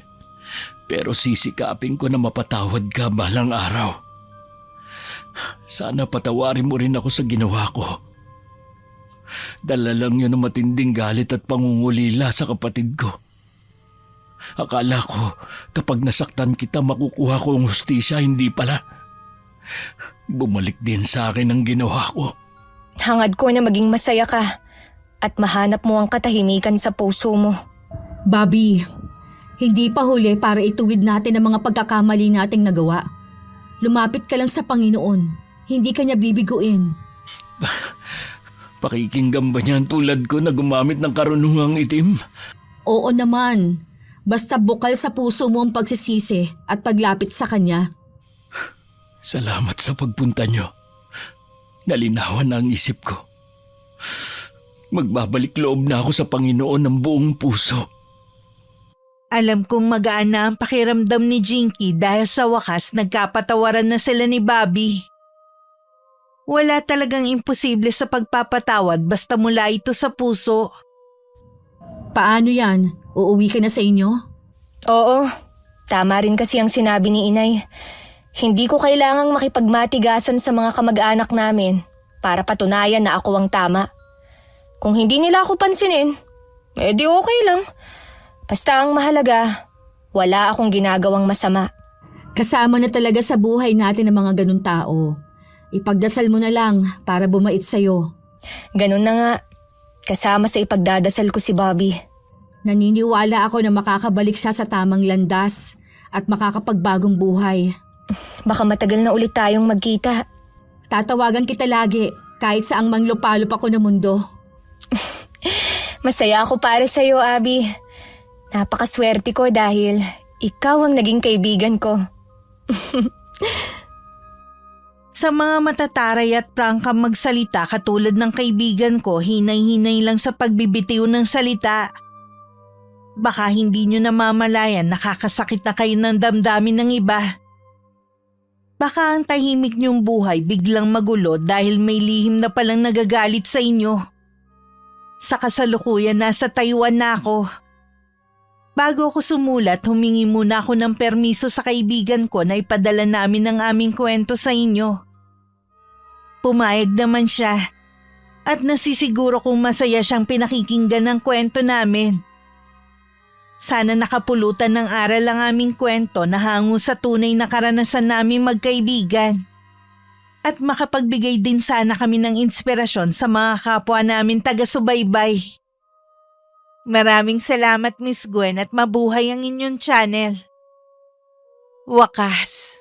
Pero sisikapin ko na mapatawad ka balang araw. Sana patawarin mo rin ako sa ginawa ko. Dala lang yun ng matinding galit at pangungulila sa kapatid ko. Akala ko kapag nasaktan kita makukuha ko ang hustisya, hindi pala. Bumalik din sa akin ang ginawa ko. Hangad ko na maging masaya ka at mahanap mo ang katahimikan sa puso mo. Bobby, hindi pa huli para ituwid natin ang mga pagkakamali nating nagawa. Lumapit ka lang sa Panginoon. Hindi ka niya bibiguin. Pakikinggan ba niyan tulad ko na gumamit ng karunungang itim? Oo naman. Basta bukal sa puso mo ang pagsisisi at paglapit sa Kanya. Salamat sa pagpunta niyo. Nalinawan na ang isip ko. Magbabalik loob na ako sa Panginoon ng buong puso. Alam kong magaan na ang pakiramdam ni Jinky dahil sa wakas nagkapatawaran na sila ni Bobby. Wala talagang imposible sa pagpapatawad basta mula ito sa puso. Paano yan? Uuwi ka na sa inyo? Oo, tama rin kasi ang sinabi ni Inay. Hindi ko kailangang makipagmatigasan sa mga kamag-anak namin para patunayan na ako ang tama. Kung hindi nila ako pansinin, di okay lang. Basta ang mahalaga, wala akong ginagawang masama. Kasama na talaga sa buhay natin ang mga ganun tao. Ipagdasal mo na lang para bumait sa'yo. Ganun na nga, kasama sa ipagdadasal ko si Bobby. Naniniwala ako na makakabalik siya sa tamang landas at makakapagbagong buhay. Baka matagal na ulit tayong magkita. Tatawagan kita lagi kahit saang manlupalop ako ng mundo. Masaya ako para sa'yo, Abby. Napakaswerte ko dahil ikaw ang naging kaibigan ko. Sa mga matataray at prangkang magsalita katulad ng kaibigan ko, hinay-hinay lang sa pagbibitiw ng salita. Baka hindi nyo namamalayan nakakasakit na kayo ng damdamin ng iba. Baka ang tahimik nyong buhay biglang magulo dahil may lihim na palang nagagalit sa inyo. Sa kasalukuyan nasa Taiwan na ako. Bago ako sumulat, humingi muna ako ng permiso sa kaibigan ko na ipadala namin ang aming kwento sa inyo. Pumayag naman siya at nasisiguro kong masaya siyang pinakikinggan ng kwento namin. Sana nakapulutan ng aral ang aming kwento na hango sa tunay na karanasan naming magkaibigan. At makapagbigay din sana kami ng inspirasyon sa mga kapwa namin taga-subaybay. Maraming salamat Miss Gwen at mabuhay ang inyong channel. Wakas.